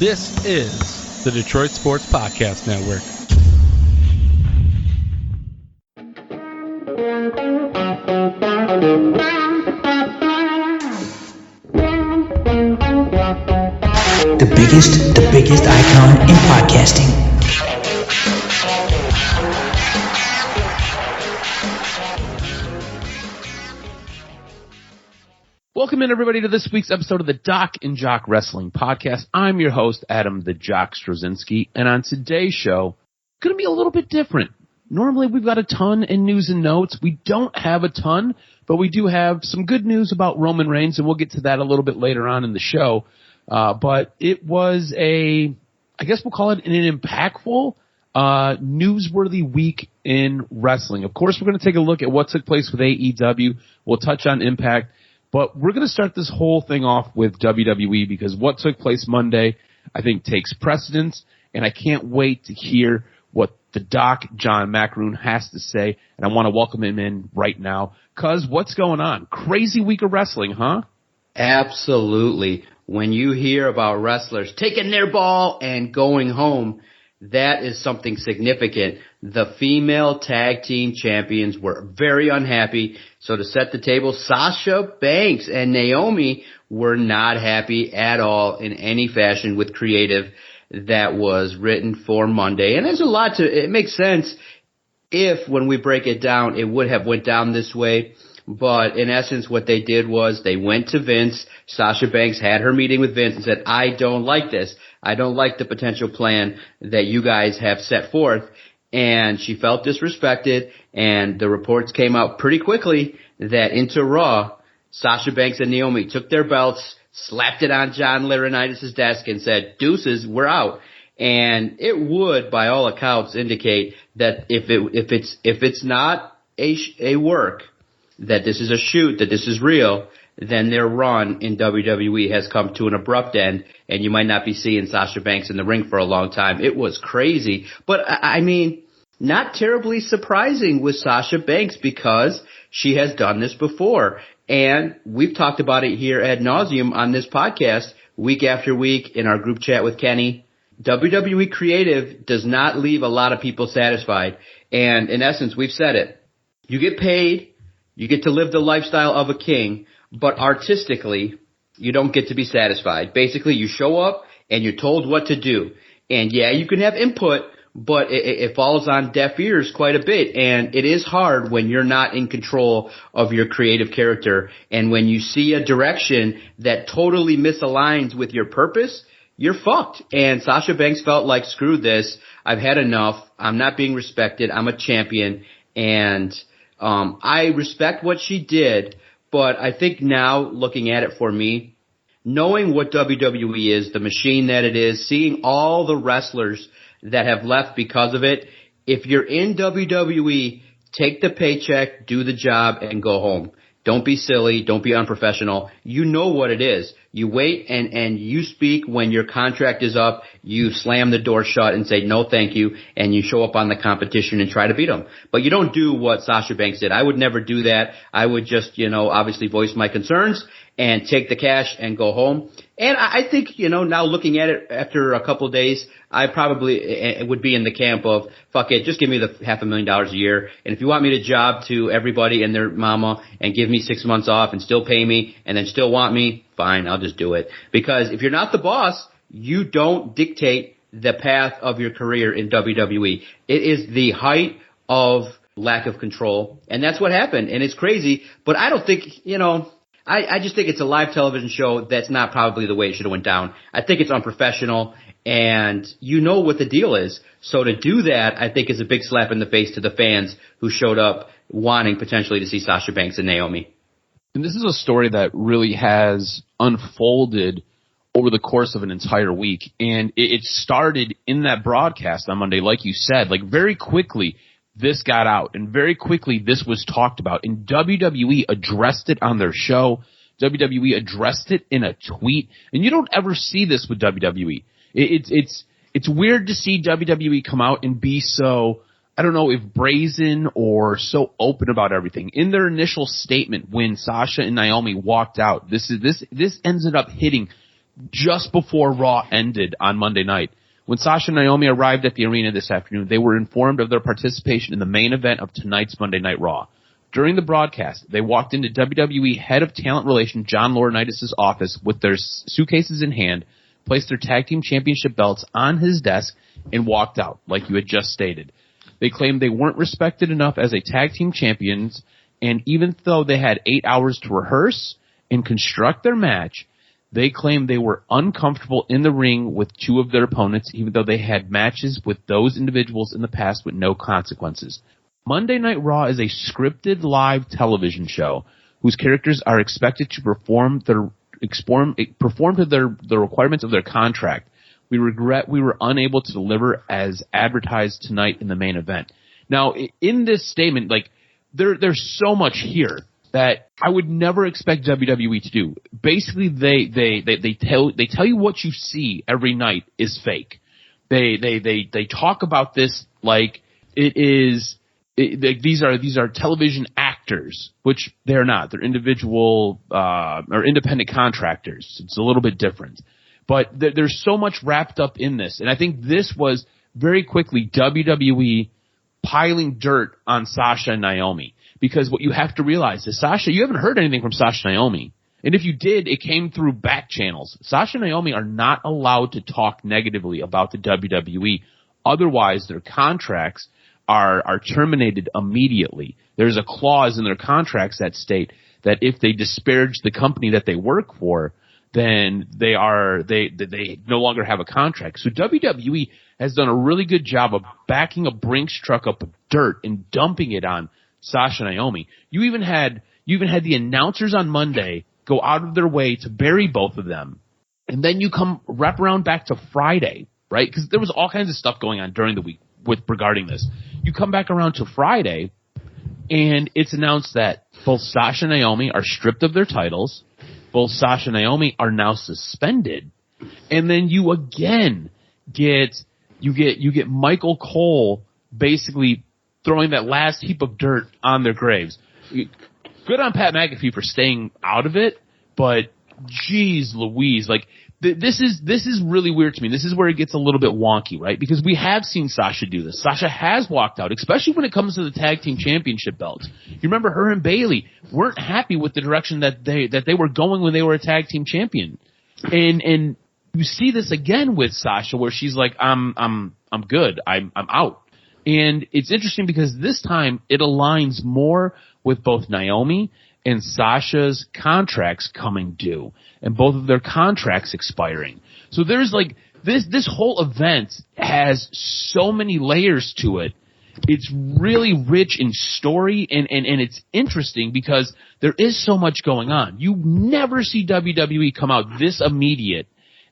This is the Detroit Sports Podcast Network. The biggest icon in podcasting. Welcome in, everybody, to this week's episode of the DocNJock Wrestling Podcast. I'm your host, Adam the Jock Strozinski, and on today's show, going to be a little bit different. Normally, we've got a ton in news and notes. We don't have a ton, but we do have some good news about Roman Reigns, and we'll get to that a little bit later on in the show. But it was I guess we'll call it an impactful, newsworthy week in wrestling. Of course, we're going to take a look at what took place with AEW. We'll touch on Impact. But we're going to start this whole thing off with WWE because what took place Monday, I think, takes precedence, and I can't wait to hear what the Doc, John Macaroon, has to say, and I want to welcome him in right now. Cuz, what's going on? Crazy week of wrestling, huh? Absolutely. When you hear about wrestlers taking their ball and going home, that is something significant. The female tag team champions were very unhappy. So to set the table, Sasha Banks and Naomi were not happy at all in any fashion with creative that was written for Monday. And there's a lot it makes sense if when we break it down, it would have went down this way. But in essence, what they did was they went to Vince. Sasha Banks had her meeting with Vince and said, I don't like this. I don't like the potential plan that you guys have set forth. And she felt disrespected, and the reports came out pretty quickly that into Raw, Sasha Banks and Naomi took their belts, slapped it on John Laurinaitis' desk, and said, deuces, we're out. And it would, by all accounts, indicate that if it's not a work, that this is a shoot, that this is real, then their run in WWE has come to an abrupt end, and you might not be seeing Sasha Banks in the ring for a long time. It was crazy. But, I mean, not terribly surprising with Sasha Banks because she has done this before. And we've talked about it here ad nauseum on this podcast week after week in our group chat with Kenny. WWE creative does not leave a lot of people satisfied. And in essence, we've said it. You get paid, you get to live the lifestyle of a king, but artistically, you don't get to be satisfied. Basically, you show up and you're told what to do. And yeah, you can have input, but it falls on deaf ears quite a bit. And it is hard when you're not in control of your creative character. And when you see a direction that totally misaligns with your purpose, you're fucked. And Sasha Banks felt like, screw this. I've had enough. I'm not being respected. I'm a champion. And I respect what she did. But I think now, looking at it for me, knowing what WWE is, the machine that it is, seeing all the wrestlers that have left because of it, if you're in WWE, take the paycheck, do the job, and go home. Don't be silly. Don't be unprofessional. You know what it is. You wait and you speak when your contract is up. You slam the door shut and say no thank you, and you show up on the competition and try to beat them. But you don't do what Sasha Banks did. I would never do that. I would just, obviously voice my concerns and take the cash and go home. And I think, now looking at it after a couple of days, I probably would be in the camp of, fuck it, just give me the $500,000 a year. And if you want me to job to everybody and their mama and give me 6 months off and still pay me and then still want me, fine, I'll just do it. Because if you're not the boss, you don't dictate the path of your career in WWE. It is the height of lack of control. And that's what happened. And it's crazy. But I don't think, I just think it's a live television show that's not probably the way it should have went down. I think it's unprofessional, and you know what the deal is. So to do that, I think is a big slap in the face to the fans who showed up wanting potentially to see Sasha Banks and Naomi. And this is a story that really has unfolded over the course of an entire week. And it started in that broadcast on Monday, like you said, like very quickly. This got out, and very quickly this was talked about, and WWE addressed it on their show. WWE addressed it in a tweet, and you don't ever see this with WWE. It's weird to see WWE come out and be so, I don't know if brazen or so open about everything. In their initial statement when Sasha and Naomi walked out, this ended up hitting just before Raw ended on Monday night. When Sasha and Naomi arrived at the arena this afternoon, they were informed of their participation in the main event of tonight's Monday Night Raw. During the broadcast, they walked into WWE Head of Talent Relations John Laurinaitis' office with their suitcases in hand, placed their tag team championship belts on his desk, and walked out, like you had just stated. They claimed they weren't respected enough as a tag team champions, and even though they had 8 hours to rehearse and construct their match, they claimed they were uncomfortable in the ring with two of their opponents, even though they had matches with those individuals in the past with no consequences. Monday Night Raw is a scripted live television show whose characters are expected to perform to the requirements of their contract. We regret we were unable to deliver as advertised tonight in the main event. Now, in this statement, like there's so much here that I would never expect WWE to do. Basically, they tell you what you see every night is fake. They talk about this like it is. These are television actors, which they're not. They're individual or independent contractors. It's a little bit different. But there's so much wrapped up in this. And I think this was very quickly WWE piling dirt on Sasha and Naomi. Because what you have to realize is, Sasha, you haven't heard anything from Sasha and Naomi. And if you did, it came through back channels. Sasha and Naomi are not allowed to talk negatively about the WWE. Otherwise, their contracts are terminated immediately. There's a clause in their contracts that state that if they disparage the company that they work for, then they no longer have a contract. So WWE has done a really good job of backing a Brinks truck up of dirt and dumping it on Sasha and Naomi. You even had the announcers on Monday go out of their way to bury both of them. And then you wrap around back to Friday, right? Because there was all kinds of stuff going on during the week regarding this. You come back around to Friday, and it's announced that both Sasha and Naomi are stripped of their titles. Both Sasha and Naomi are now suspended. And then you again get Michael Cole basically throwing that last heap of dirt on their graves. Good on Pat McAfee for staying out of it, but geez Louise, like this is really weird to me. This is where it gets a little bit wonky, right? Because we have seen Sasha do this. Sasha has walked out, especially when it comes to the tag team championship belts. You remember her and Bayley weren't happy with the direction that they were going when they were a tag team champion. And you see this again with Sasha where she's like, I'm good. I'm out. And it's interesting because this time it aligns more with both Naomi and Sasha's contracts coming due, and both of their contracts expiring. So there's like this whole event has so many layers to it. It's really rich in story, and it's interesting because there is so much going on. You never see WWE come out this immediate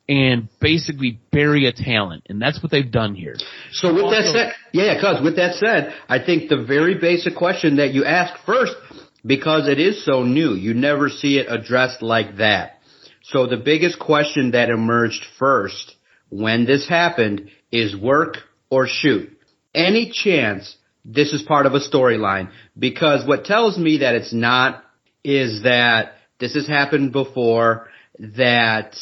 and basically bury a talent, and that's what they've done here. So with that said, with that said, I think the very basic question that you ask first, because it is so new, you never see it addressed like that. So the biggest question that emerged first when this happened is work or shoot. Any chance this is part of a storyline? Because what tells me that it's not is that this has happened before, that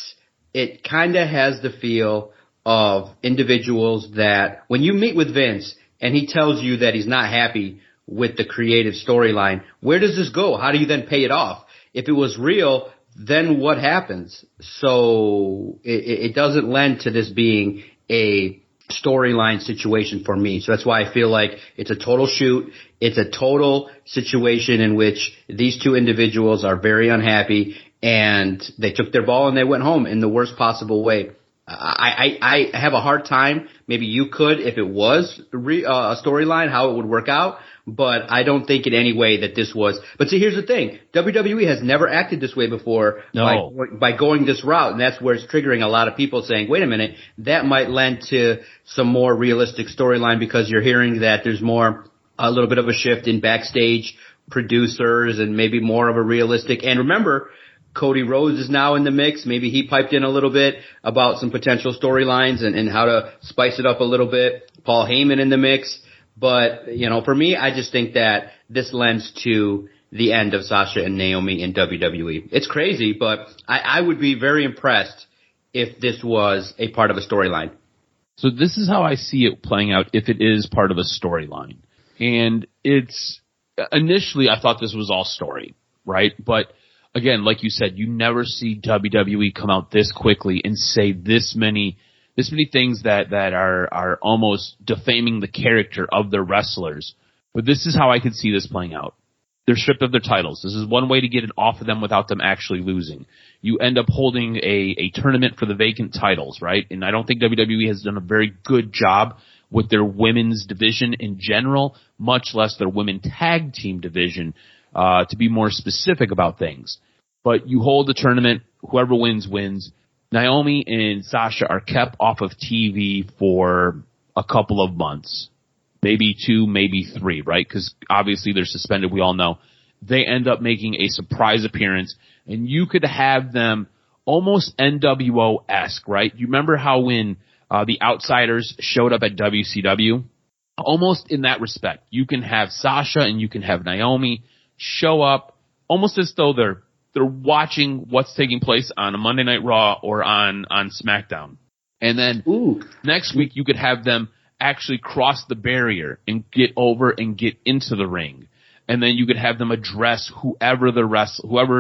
it kind of has the feel of individuals that when you meet with Vince and he tells you that he's not happy with the creative storyline, where does this go? How do you then pay it off? If it was real, then what happens? So it doesn't lend to this being a storyline situation for me. So that's why I feel like it's a total shoot. It's a total situation in which these two individuals are very unhappy and they took their ball and they went home in the worst possible way. I have a hard time, maybe you could, if it was a storyline, how it would work out. But I don't think in any way that this was. But see, here's the thing. WWE has never acted this way before. No. By going this route. And that's where it's triggering a lot of people saying, wait a minute, that might lend to some more realistic storyline, because you're hearing that there's a little bit of a shift in backstage producers and maybe more of a realistic. And remember, Cody Rhodes is now in the mix. Maybe he piped in a little bit about some potential storylines and how to spice it up a little bit. Paul Heyman in the mix. But, for me, I just think that this lends to the end of Sasha and Naomi in WWE. It's crazy, but I would be very impressed if this was a part of a storyline. So this is how I see it playing out if it is part of a storyline. And it's initially I thought this was all story, right? But again, like you said, you never see WWE come out this quickly and say this many things that are almost defaming the character of their wrestlers. But this is how I could see this playing out. They're stripped of their titles. This is one way to get it off of them without them actually losing. You end up holding a tournament for the vacant titles, right? And I don't think WWE has done a very good job with their women's division in general, much less their women tag team division, to be more specific about things. But you hold the tournament, whoever wins, wins. Naomi and Sasha are kept off of TV for a couple of months. Maybe 2, maybe 3, right? Because obviously they're suspended, we all know. They end up making a surprise appearance, and you could have them almost NWO-esque, right? You remember how when the Outsiders showed up at WCW? Almost in that respect. You can have Sasha and you can have Naomi show up almost as though they're watching what's taking place on a Monday Night Raw or on SmackDown. And then next week you could have them actually cross the barrier and get over and get into the ring. And then you could have them address whoever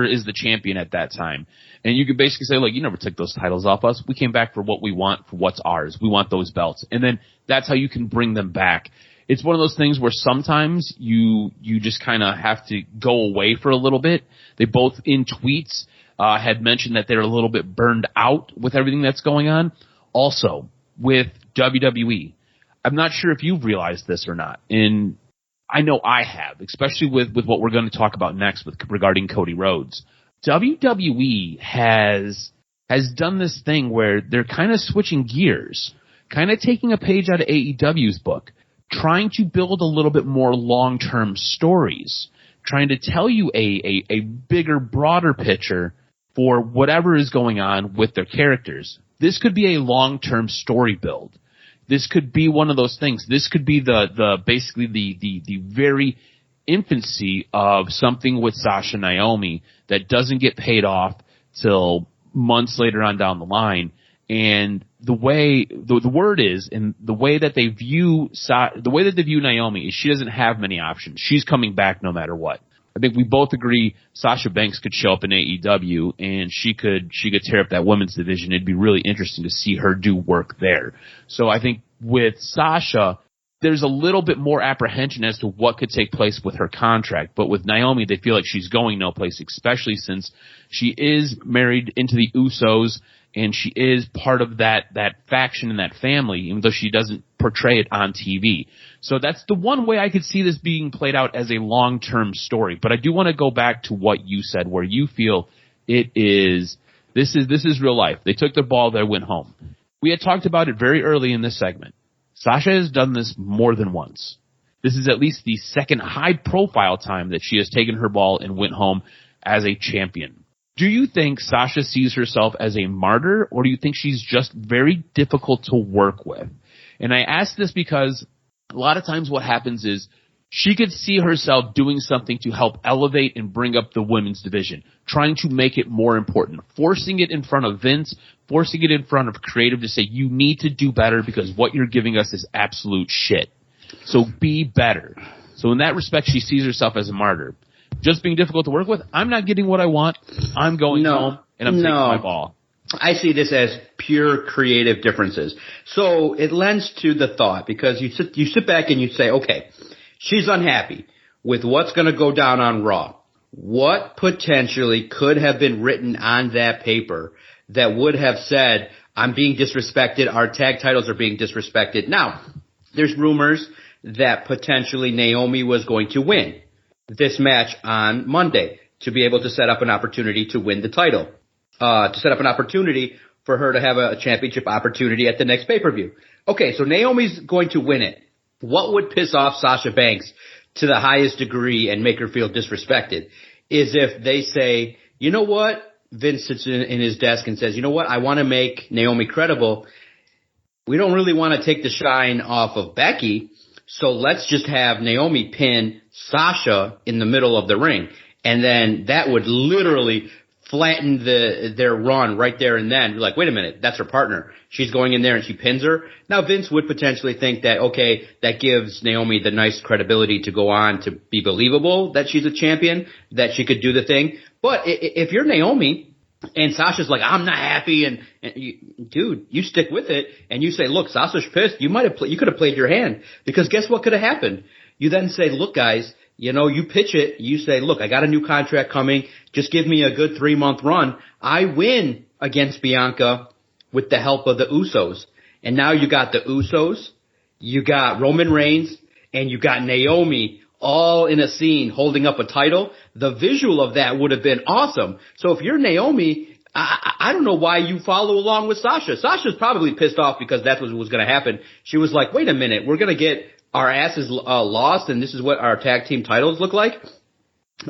is the champion at that time. And you could basically say, look, you never took those titles off us. We came back for what we want, for what's ours. We want those belts. And then that's how you can bring them back. It's one of those things where sometimes you just kind of have to go away for a little bit. They both in tweets had mentioned that they're a little bit burned out with everything that's going on. Also, with WWE, I'm not sure if you've realized this or not, and I know I have, especially with what we're going to talk about next regarding Cody Rhodes. WWE has done this thing where they're kind of switching gears, kind of taking a page out of AEW's book, trying to build a little bit more long-term stories, trying to tell you a bigger, broader picture for whatever is going on with their characters. This could be a long-term story build. This could be one of those things. This could be basically the very infancy of something with Sasha and Naomi that doesn't get paid off till months later on down the line. And the way the word is, and the way that they view Naomi is she doesn't have many options. She's coming back no matter what. I think we both agree Sasha Banks could show up in AEW and she could tear up that women's division. It'd be really interesting to see her do work there. So I think with Sasha, there's a little bit more apprehension as to what could take place with her contract. But with Naomi, they feel like she's going no place, especially since she is married into the Usos and she is part of that faction and that family, even though she doesn't portray it on TV. So that's the one way I could see this being played out as a long-term story. But I do want to go back to what you said, where you feel this is real life. They took the ball, they went home. We had talked about it very early in this segment. Sasha has done this more than once. This is at least the second high-profile time that she has taken her ball and went home as a champion. Do you think Sasha sees herself as a martyr, or do you think she's just very difficult to work with? And I ask this because a lot of times what happens is she could see herself doing something to help elevate and bring up the women's division, trying to make it more important, forcing it in front of Vince, forcing it in front of creative to say, you need to do better because what you're giving us is absolute shit. So be better. So in that respect, she sees herself as a martyr. Just being difficult to work with, I'm not getting what I want. I'm going home and I'm taking my ball. I see this as pure creative differences. So it lends to the thought, because you sit back and you say, okay, she's unhappy with what's going to go down on Raw. What potentially could have been written on that paper that would have said, I'm being disrespected, our tag titles are being disrespected? Now, there's rumors that potentially Naomi was going to win this match on Monday to be able to set up an opportunity to win the title, to set up an opportunity for her to have a championship opportunity at the next pay-per-view. Okay, so Naomi's going to win it. What would piss off Sasha Banks to the highest degree and make her feel disrespected is if they say, you know what, Vince sits in his desk and says, you know what, I want to make Naomi credible. We don't really want to take the shine off of Becky, so let's just have Naomi pin Sasha in the middle of the ring. And then that would literally flatten their run right there and then. You're like, wait a minute, that's her partner. She's going in there and she pins her. Now Vince would potentially think that, okay, that gives Naomi the nice credibility to go on to be believable that she's a champion, that she could do the thing. But if you're Naomi and Sasha's like, I'm not happy, and dude, you stick with it and you say, look, Sasha's pissed. You could have played your hand, because guess what could have happened? You then say, look, guys, you pitch it. You say, look, I got a new contract coming. Just give me a good 3-month run. I win against Bianca with the help of the Usos. And now you got the Usos, you got Roman Reigns, and you got Naomi all in a scene holding up a title. The visual of that would have been awesome. So if you're Naomi, I don't know why you follow along with Sasha. Sasha's probably pissed off because that's what was going to happen. She was like, wait a minute, we're going to get our asses lost, and this is what our tag team titles look like.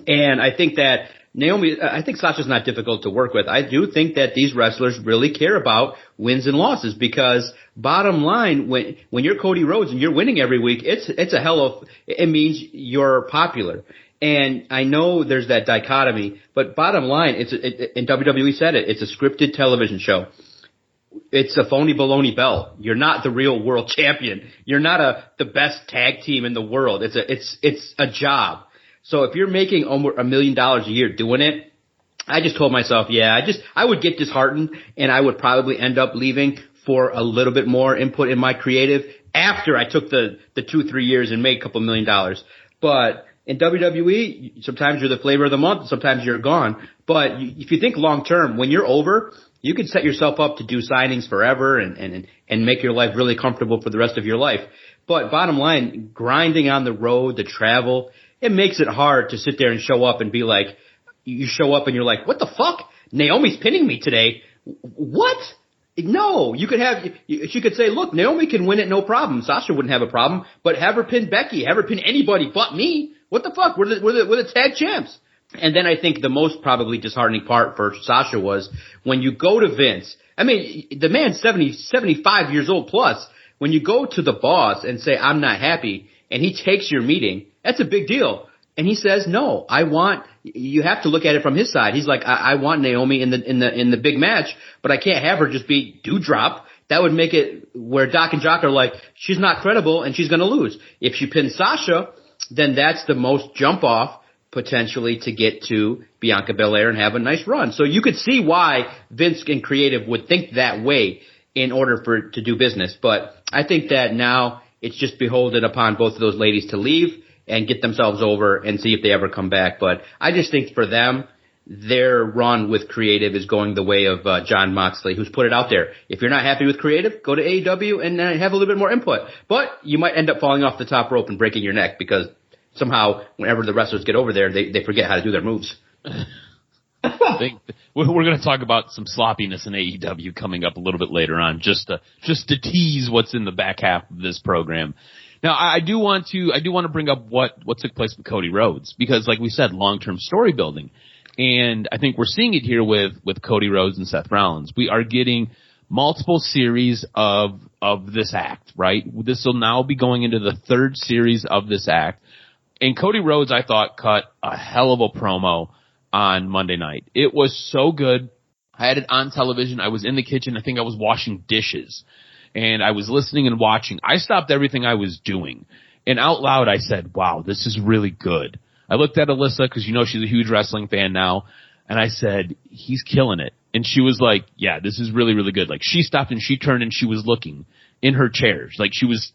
And I think that I think Sasha's not difficult to work with. I do think that these wrestlers really care about wins and losses, because bottom line, when you're Cody Rhodes and you're winning every week, it means you're popular. And I know there's that dichotomy, but bottom line, and WWE said it's a scripted television show. It's a phony baloney belt. You're not the real world champion. You're not the best tag team in the world. It's a job. So if you're making over $1 million a year doing it, I just told myself, I would get disheartened, and I would probably end up leaving for a little bit more input in my creative after I took the 2-3 years and made a couple $1 million. But in WWE, sometimes you're the flavor of the month, sometimes you're gone. But if you think long term, when you're over, you can set yourself up to do signings forever and make your life really comfortable for the rest of your life. But bottom line, grinding on the road, the travel, it makes it hard to sit there and show up and be like, you show up and you're like, what the fuck? Naomi's pinning me today. What? No, she could say, look, Naomi can win it, no problem. Sasha wouldn't have a problem, but have her pin Becky, have her pin anybody but me. What the fuck? We're the tag champs. And then I think the most probably disheartening part for Sasha was when you go to Vince. I mean, the man's 75 years old plus. When you go to the boss and say, I'm not happy, and he takes your meeting, that's a big deal. And he says, no, you have to look at it from his side. He's like, I want Naomi in the big match, but I can't have her just be Doudrop. That would make it where DocNJock are like, she's not credible and she's going to lose. If she pins Sasha, then that's the most jump off potentially to get to Bianca Belair and have a nice run. So you could see why Vince and creative would think that way in order to do business. But I think that now it's just beholden upon both of those ladies to leave and get themselves over and see if they ever come back. But I just think for them, their run with creative is going the way of Jon Moxley, who's put it out there. If you're not happy with creative, go to AEW and have a little bit more input. But you might end up falling off the top rope and breaking your neck, because somehow whenever the wrestlers get over there, they forget how to do their moves. We're going to talk about some sloppiness in AEW coming up a little bit later on, just to tease what's in the back half of this program. Now, I do want to bring up what took place with Cody Rhodes, because like we said, long-term story building. And I think we're seeing it here with Cody Rhodes and Seth Rollins. We are getting multiple series of this act, right? This will now be going into the third series of this act. And Cody Rhodes, I thought, cut a hell of a promo on Monday night. It was so good. I had it on television. I was in the kitchen. I think I was washing dishes. And I was listening and watching. I stopped everything I was doing. And out loud, I said, wow, this is really good. I looked at Alyssa, because she's a huge wrestling fan now. And I said, he's killing it. And she was like, yeah, this is really, really good. Like, she stopped and she turned and she was looking in her chairs. Like, she was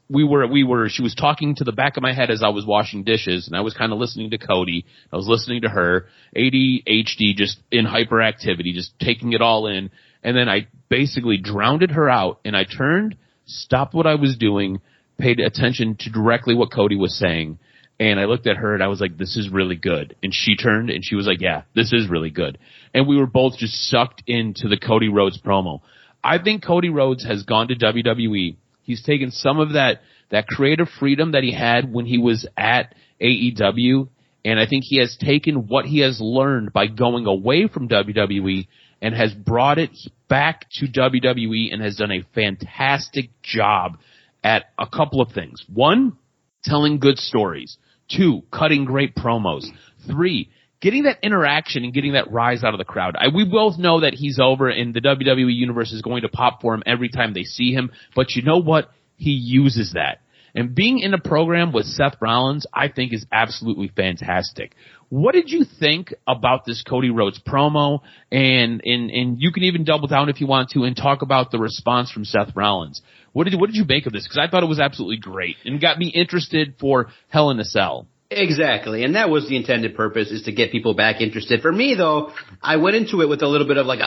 talking to the back of my head as I was washing dishes, and I was kind of listening to Cody. I was listening to her. ADHD, just in hyperactivity, just taking it all in. And then I basically drowned her out, and I turned, stopped what I was doing, paid attention to directly what Cody was saying, and I looked at her and I was like, this is really good. And she turned and she was like, yeah, this is really good. And we were both just sucked into the Cody Rhodes promo. I think Cody Rhodes has gone to WWE. He's taken some of that creative freedom that he had when he was at AEW, and I think he has taken what he has learned by going away from WWE and has brought it back to WWE and has done a fantastic job at a couple of things. 1, telling good stories. 2, cutting great promos. 3, getting that interaction and getting that rise out of the crowd. We both know that he's over and the WWE Universe is going to pop for him every time they see him, but you know what? He uses that. And being in a program with Seth Rollins, I think, is absolutely fantastic. What did you think about this Cody Rhodes promo? And you can even double down if you want to and talk about the response from Seth Rollins. What did you make of this? Because I thought it was absolutely great and got me interested for Hell in a Cell. Exactly, and that was the intended purpose, is to get people back interested. For me, though, I went into it with a little bit of like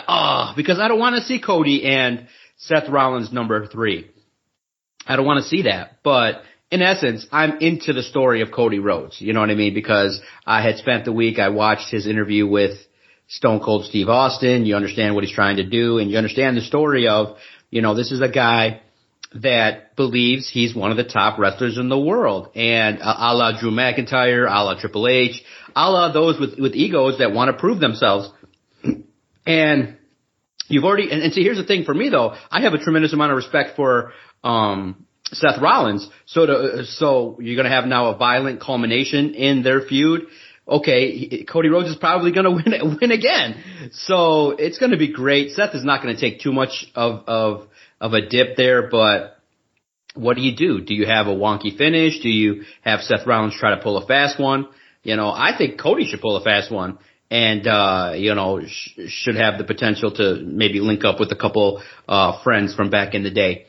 because I don't want to see Cody and Seth Rollins number 3. I don't want to see that. But in essence, I'm into the story of Cody Rhodes. You know what I mean? Because I had spent the week, I watched his interview with Stone Cold Steve Austin. You understand what he's trying to do, and you understand the story of, this is a guy that believes he's one of the top wrestlers in the world. And a la Drew McIntyre, a la Triple H, a la those with egos that want to prove themselves. And you've already, and see, here's the thing for me though, I have a tremendous amount of respect for Seth Rollins. So you're going to have now a violent culmination in their feud. Okay, Cody Rhodes is probably going to win again. So it's going to be great. Seth is not going to take too much of a dip there, but what do? Do you have a wonky finish? Do you have Seth Rollins try to pull a fast one? I think Cody should pull a fast one and, should have the potential to maybe link up with a couple friends from back in the day.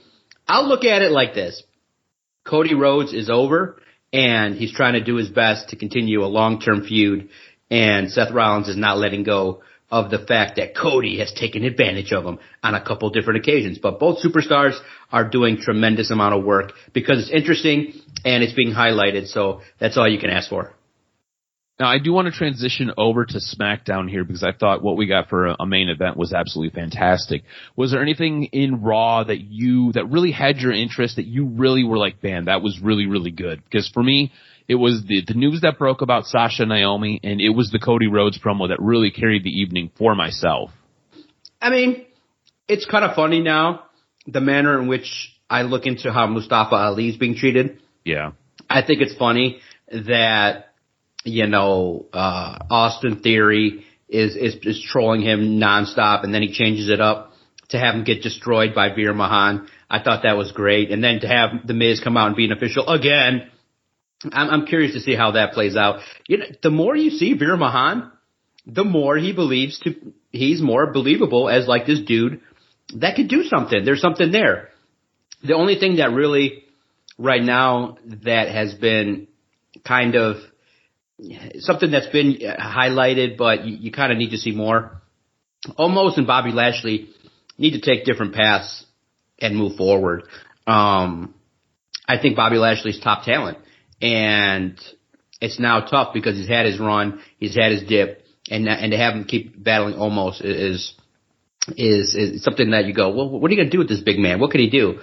I'll look at it like this. Cody Rhodes is over, and he's trying to do his best to continue a long-term feud, and Seth Rollins is not letting go of the fact that Cody has taken advantage of him on a couple different occasions. But both superstars are doing tremendous amount of work because it's interesting and it's being highlighted, so that's all you can ask for. Now, I do want to transition over to SmackDown here because I thought what we got for a main event was absolutely fantastic. Was there anything in Raw that really had your interest, that you really were like, man, that was really, really good? Because for me, it was the news that broke about Sasha and Naomi, and it was the Cody Rhodes promo that really carried the evening for myself. I mean, it's kind of funny now, the manner in which I look into how Mustafa Ali is being treated. Yeah. I think it's funny that Austin Theory is trolling him nonstop, and then he changes it up to have him get destroyed by Veer Mahaan. I thought that was great. And then to have The Miz come out and be an official again, I'm curious to see how that plays out. The more you see Veer Mahaan, the more he's more believable as like this dude that could do something. There's something there. The only thing that really right now that has been kind of something that's been highlighted, but you kind of need to see more. Omos and Bobby Lashley need to take different paths and move forward. I think Bobby Lashley's top talent, and it's now tough because he's had his run, he's had his dip, and to have him keep battling Omos is something that you go, well, what are you going to do with this big man? What can he do?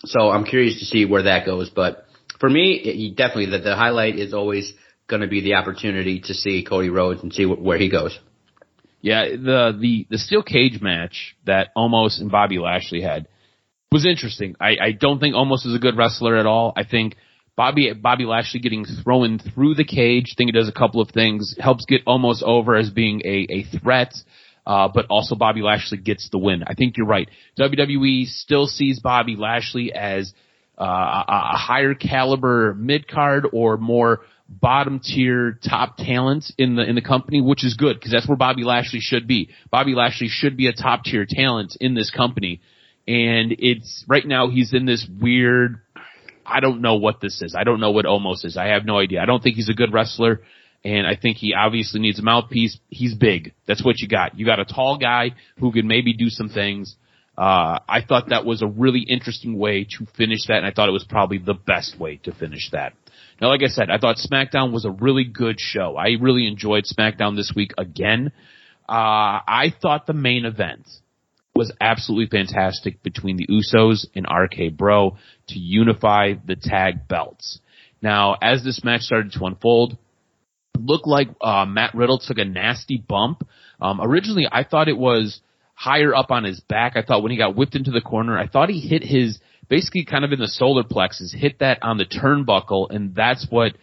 So I'm curious to see where that goes. But for me, definitely the highlight is always going to be the opportunity to see Cody Rhodes and see where he goes. Yeah, the steel cage match that Omos and Bobby Lashley had was interesting. I don't think Omos is a good wrestler at all. I think Bobby Lashley getting thrown through the cage, I think it does a couple of things, helps get Omos over as being a threat, but also Bobby Lashley gets the win. I think you're right. WWE still sees Bobby Lashley as a higher caliber mid-card or more bottom tier top talent in the company, which is good because that's where Bobby Lashley should be. Bobby Lashley should be a top tier talent in this company, and it's right now he's in this weird, I don't know what this is. I don't know what Omos is. I have no idea. I don't think he's a good wrestler, and I think he obviously needs a mouthpiece. He's big. That's what you got. You got a tall guy who can maybe do some things. I thought that was a really interesting way to finish that, and I thought it was probably the best way to finish that. Now, like I said, I thought SmackDown was a really good show. I really enjoyed SmackDown this week again. I thought the main event was absolutely fantastic between the Usos and RK Bro to unify the tag belts. Now, as this match started to unfold, it looked like Matt Riddle took a nasty bump. Originally, I thought it was higher up on his back. I thought when he got whipped into the corner, I thought he hit his, basically kind of in the solar plexus, hit that on the turnbuckle, and that's what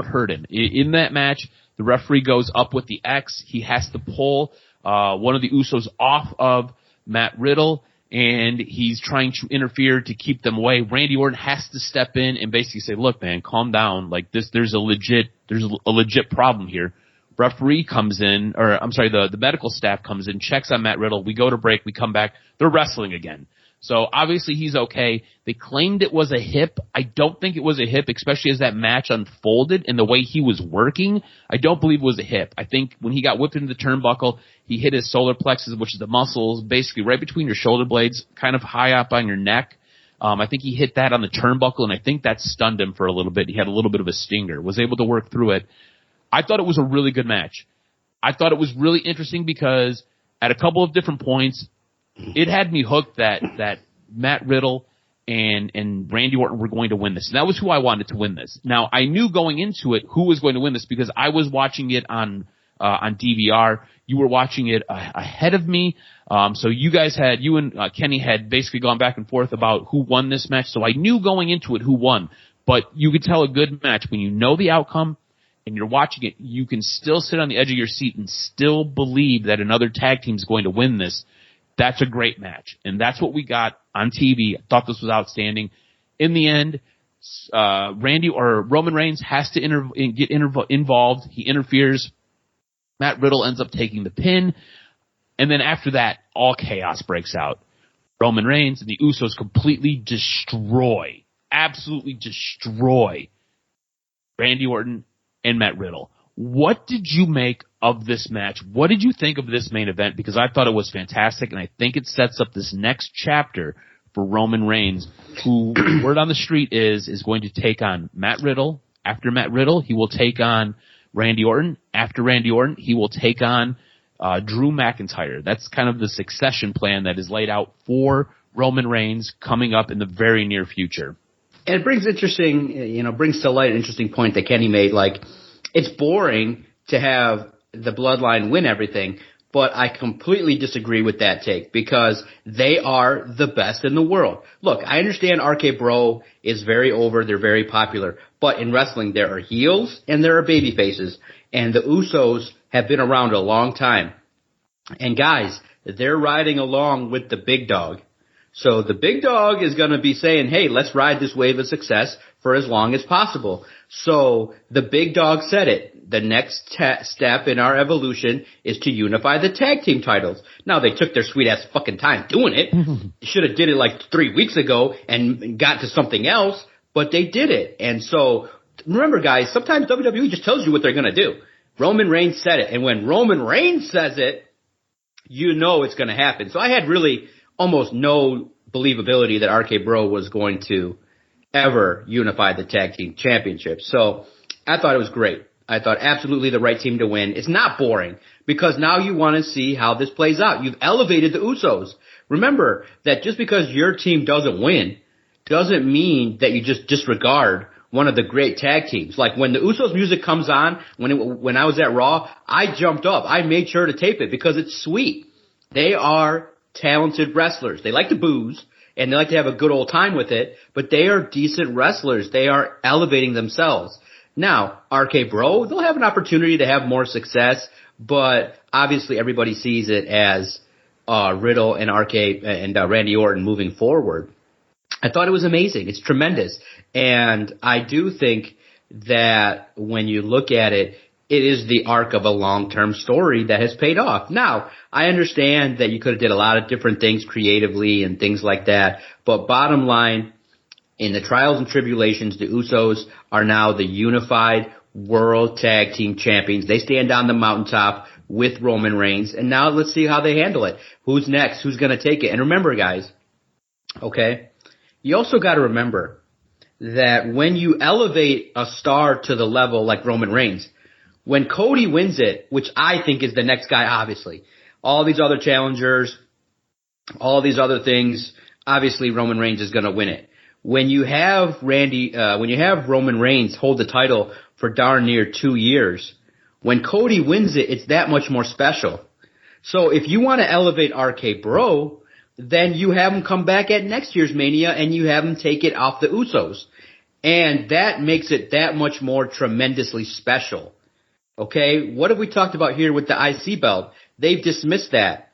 hurt him. In that match, The referee goes up with the X. He has to pull one of the Usos off of Matt Riddle, and he's trying to interfere to keep them away. Randy Orton has to step in and basically say, look, man, calm down. Like this, there's a legit problem here. Referee comes in, or I'm sorry, the medical staff comes in, checks on Matt Riddle. We go to break. We come back. They're wrestling again. So obviously he's okay. They claimed it was a hip. I don't think it was a hip, especially as that match unfolded and the way he was working. I don't believe it was a hip. I think when he got whipped into the turnbuckle, he hit his solar plexus, which is the muscles basically right between your shoulder blades, kind of high up on your neck. I think he hit that on the turnbuckle, and I think that stunned him for a little bit. He had a little bit of a stinger, was able to work through it. I thought it was a really good match. I thought it was really interesting because at a couple of different points, it had me hooked that Matt Riddle and Randy Orton were going to win this. And that was who I wanted to win this. Now, I knew going into it who was going to win this because I was watching it on DVR. You were watching it ahead of me. So you and Kenny had basically gone back and forth about who won this match. So I knew going into it who won. But you could tell a good match when you know the outcome and you're watching it. You can still sit on the edge of your seat and still believe that another tag team is going to win this. That's a great match. And that's what we got on TV. I thought this was outstanding. In the end, Roman Reigns has to get involved. He interferes. Matt Riddle ends up taking the pin. And then after that, all chaos breaks out. Roman Reigns and the Usos completely absolutely destroy Randy Orton and Matt Riddle. What did you make of this match? What did you think of this main event? Because I thought it was fantastic, and I think it sets up this next chapter for Roman Reigns, who, word on the street is going to take on Matt Riddle. After Matt Riddle, he will take on Randy Orton. After Randy Orton, he will take on Drew McIntyre. That's kind of the succession plan that is laid out for Roman Reigns coming up in the very near future. And it brings to light an interesting point that Kenny made. Like, it's boring to have the Bloodline win everything, but I completely disagree with that take because they are the best in the world. Look, I understand RK Bro is very over, they're very popular, but in wrestling there are heels and there are baby faces, and the Usos have been around a long time. And guys, they're riding along with the big dog. So the big dog is going to be saying, hey, let's ride this wave of success for as long as possible. So the big dog said it. The next step in our evolution is to unify the tag team titles. Now, they took their sweet-ass fucking time doing it. They should have did it like 3 weeks ago and got to something else, but they did it. And so remember, guys, sometimes WWE just tells you what they're going to do. Roman Reigns said it. And when Roman Reigns says it, you know it's going to happen. So I had really almost no believability that RK Bro was going to ever unify the tag team championships. So I thought it was great. I thought absolutely the right team to win. It's not boring because now you want to see how this plays out. You've elevated the Usos. Remember that just because your team doesn't win doesn't mean that you just disregard one of the great tag teams. Like when the Usos music comes on, when I was at Raw, I jumped up. I made sure to tape it because it's sweet. They are talented wrestlers. They like to booze and they like to have a good old time with it, but they are decent wrestlers. They are elevating themselves. Now, RK Bro, they'll have an opportunity to have more success, but obviously everybody sees it as Riddle and RK and Randy Orton moving forward. I thought it was amazing. It's tremendous. And I do think that when you look at it, it is the arc of a long-term story that has paid off. Now, I understand that you could have did a lot of different things creatively and things like that, but bottom line, in the trials and tribulations, the Usos are now the unified world tag team champions. They stand on the mountaintop with Roman Reigns, and now let's see how they handle it. Who's next? Who's going to take it? And remember, guys, okay, you also got to remember that when you elevate a star to the level like Roman Reigns, when Cody wins it, which I think is the next guy, obviously, all these other challengers, all these other things, obviously Roman Reigns is going to win it. When you have Roman Reigns hold the title for darn near 2 years, when Cody wins it, it's that much more special. So if you want to elevate RK Bro, then you have him come back at next year's Mania and you have him take it off the Usos. And that makes it that much more tremendously special. Okay, what have we talked about here with the IC belt? They've dismissed that.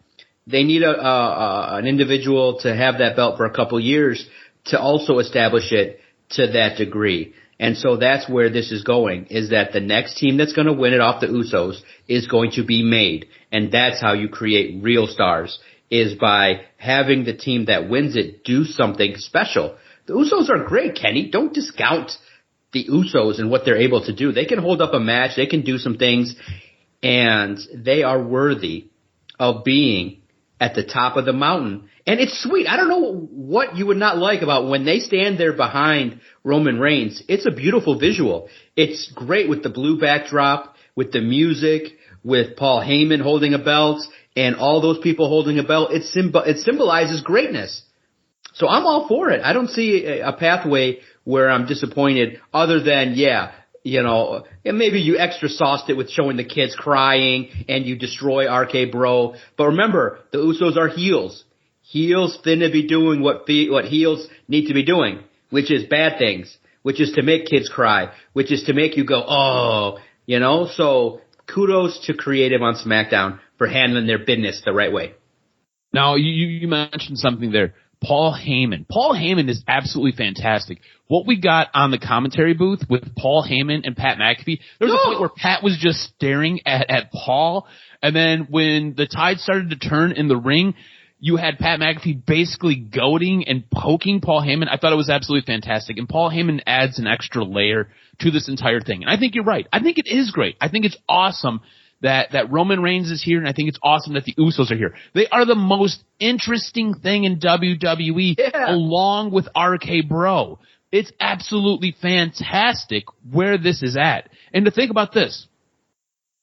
They need an individual to have that belt for a couple years to also establish it to that degree. And so that's where this is going, is that the next team that's going to win it off the Usos is going to be made. And that's how you create real stars, is by having the team that wins it do something special. The Usos are great, Kenny. Don't discount the Usos and what they're able to do. They can hold up a match. They can do some things. And they are worthy of being at the top of the mountain. And it's sweet. I don't know what you would not like about when they stand there behind Roman Reigns. It's a beautiful visual. It's great with the blue backdrop, with the music, with Paul Heyman holding a belt, and all those people holding a belt. It symbolizes greatness. So I'm all for it. I don't see a pathway where I'm disappointed other than, maybe you extra sauced it with showing the kids crying and you destroy RK Bro. But remember, the Usos are heels. Heels finna be doing what heels need to be doing, which is bad things, which is to make kids cry, which is to make you go, oh, So kudos to creative on SmackDown for handling their business the right way. Now, you mentioned something there. Paul Heyman. Paul Heyman is absolutely fantastic. What we got on the commentary booth with Paul Heyman and Pat McAfee, there was a point where Pat was just staring at Paul, and then when the tide started to turn in the ring, you had Pat McAfee basically goading and poking Paul Heyman. I thought it was absolutely fantastic, and Paul Heyman adds an extra layer to this entire thing. And I think you're right. I think it is great. I think it's awesome that Roman Reigns is here, and I think it's awesome that the Usos are here. They are the most interesting thing in WWE, along with RK Bro. It's absolutely fantastic where this is at. And to think about this,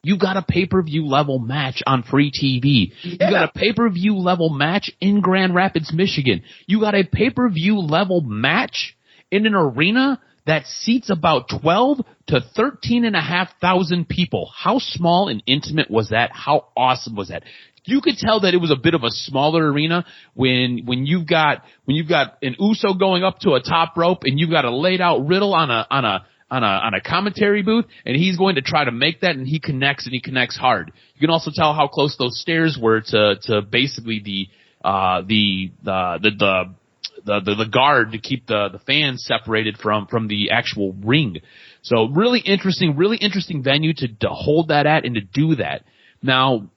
you got a pay-per-view level match on free TV. You got a pay-per-view level match in Grand Rapids, Michigan. You got a pay-per-view level match in an arena that seats about 12 to 13,500 people. How small and intimate was that? How awesome was that? You could tell that it was a bit of a smaller arena when you've got an Uso going up to a top rope and you've got a laid out Riddle on a commentary booth, and he's going to try to make that, and he connects hard. You can also tell how close those stairs were to basically the guard to keep the fans separated from the actual ring. So really interesting venue to hold that at and to do that. Now,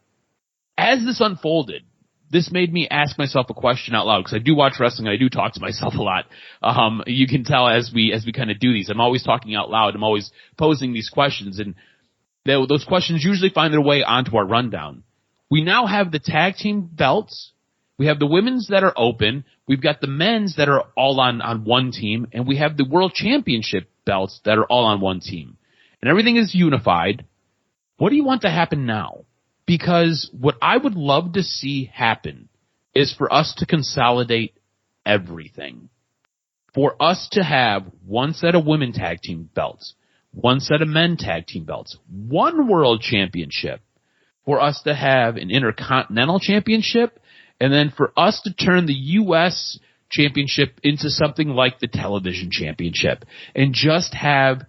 as this unfolded, this made me ask myself a question out loud, because I do watch wrestling and I do talk to myself a lot. You can tell as we kind of do these, I'm always talking out loud. I'm always posing these questions, and those questions usually find their way onto our rundown. We now have the tag team belts. We have the women's that are open. We've got the men's that are all on one team, and we have the world championship belts that are all on one team. And everything is unified. What do you want to happen now? Because what I would love to see happen is for us to consolidate everything. For us to have one set of women tag team belts, one set of men tag team belts, one world championship, for us to have an intercontinental championship, and then for us to turn the U.S. championship into something like the television championship, and just have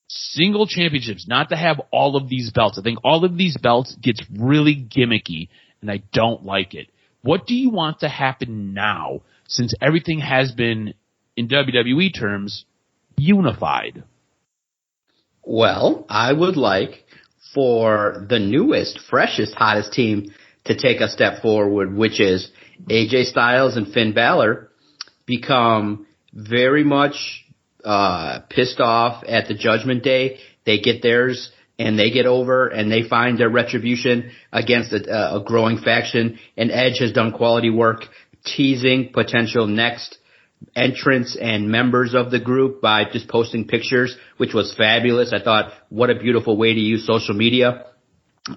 single championships, not to have all of these belts. I think all of these belts gets really gimmicky, and I don't like it. What do you want to happen now, since everything has been, in WWE terms, unified? Well, I would like for the newest, freshest, hottest team to take a step forward, which is AJ Styles and Finn Balor become very much pissed off at the Judgment Day. They get theirs and they get over and they find their retribution against a growing faction. And Edge has done quality work teasing potential next entrants and members of the group by just posting pictures, which was fabulous. I thought, what a beautiful way to use social media.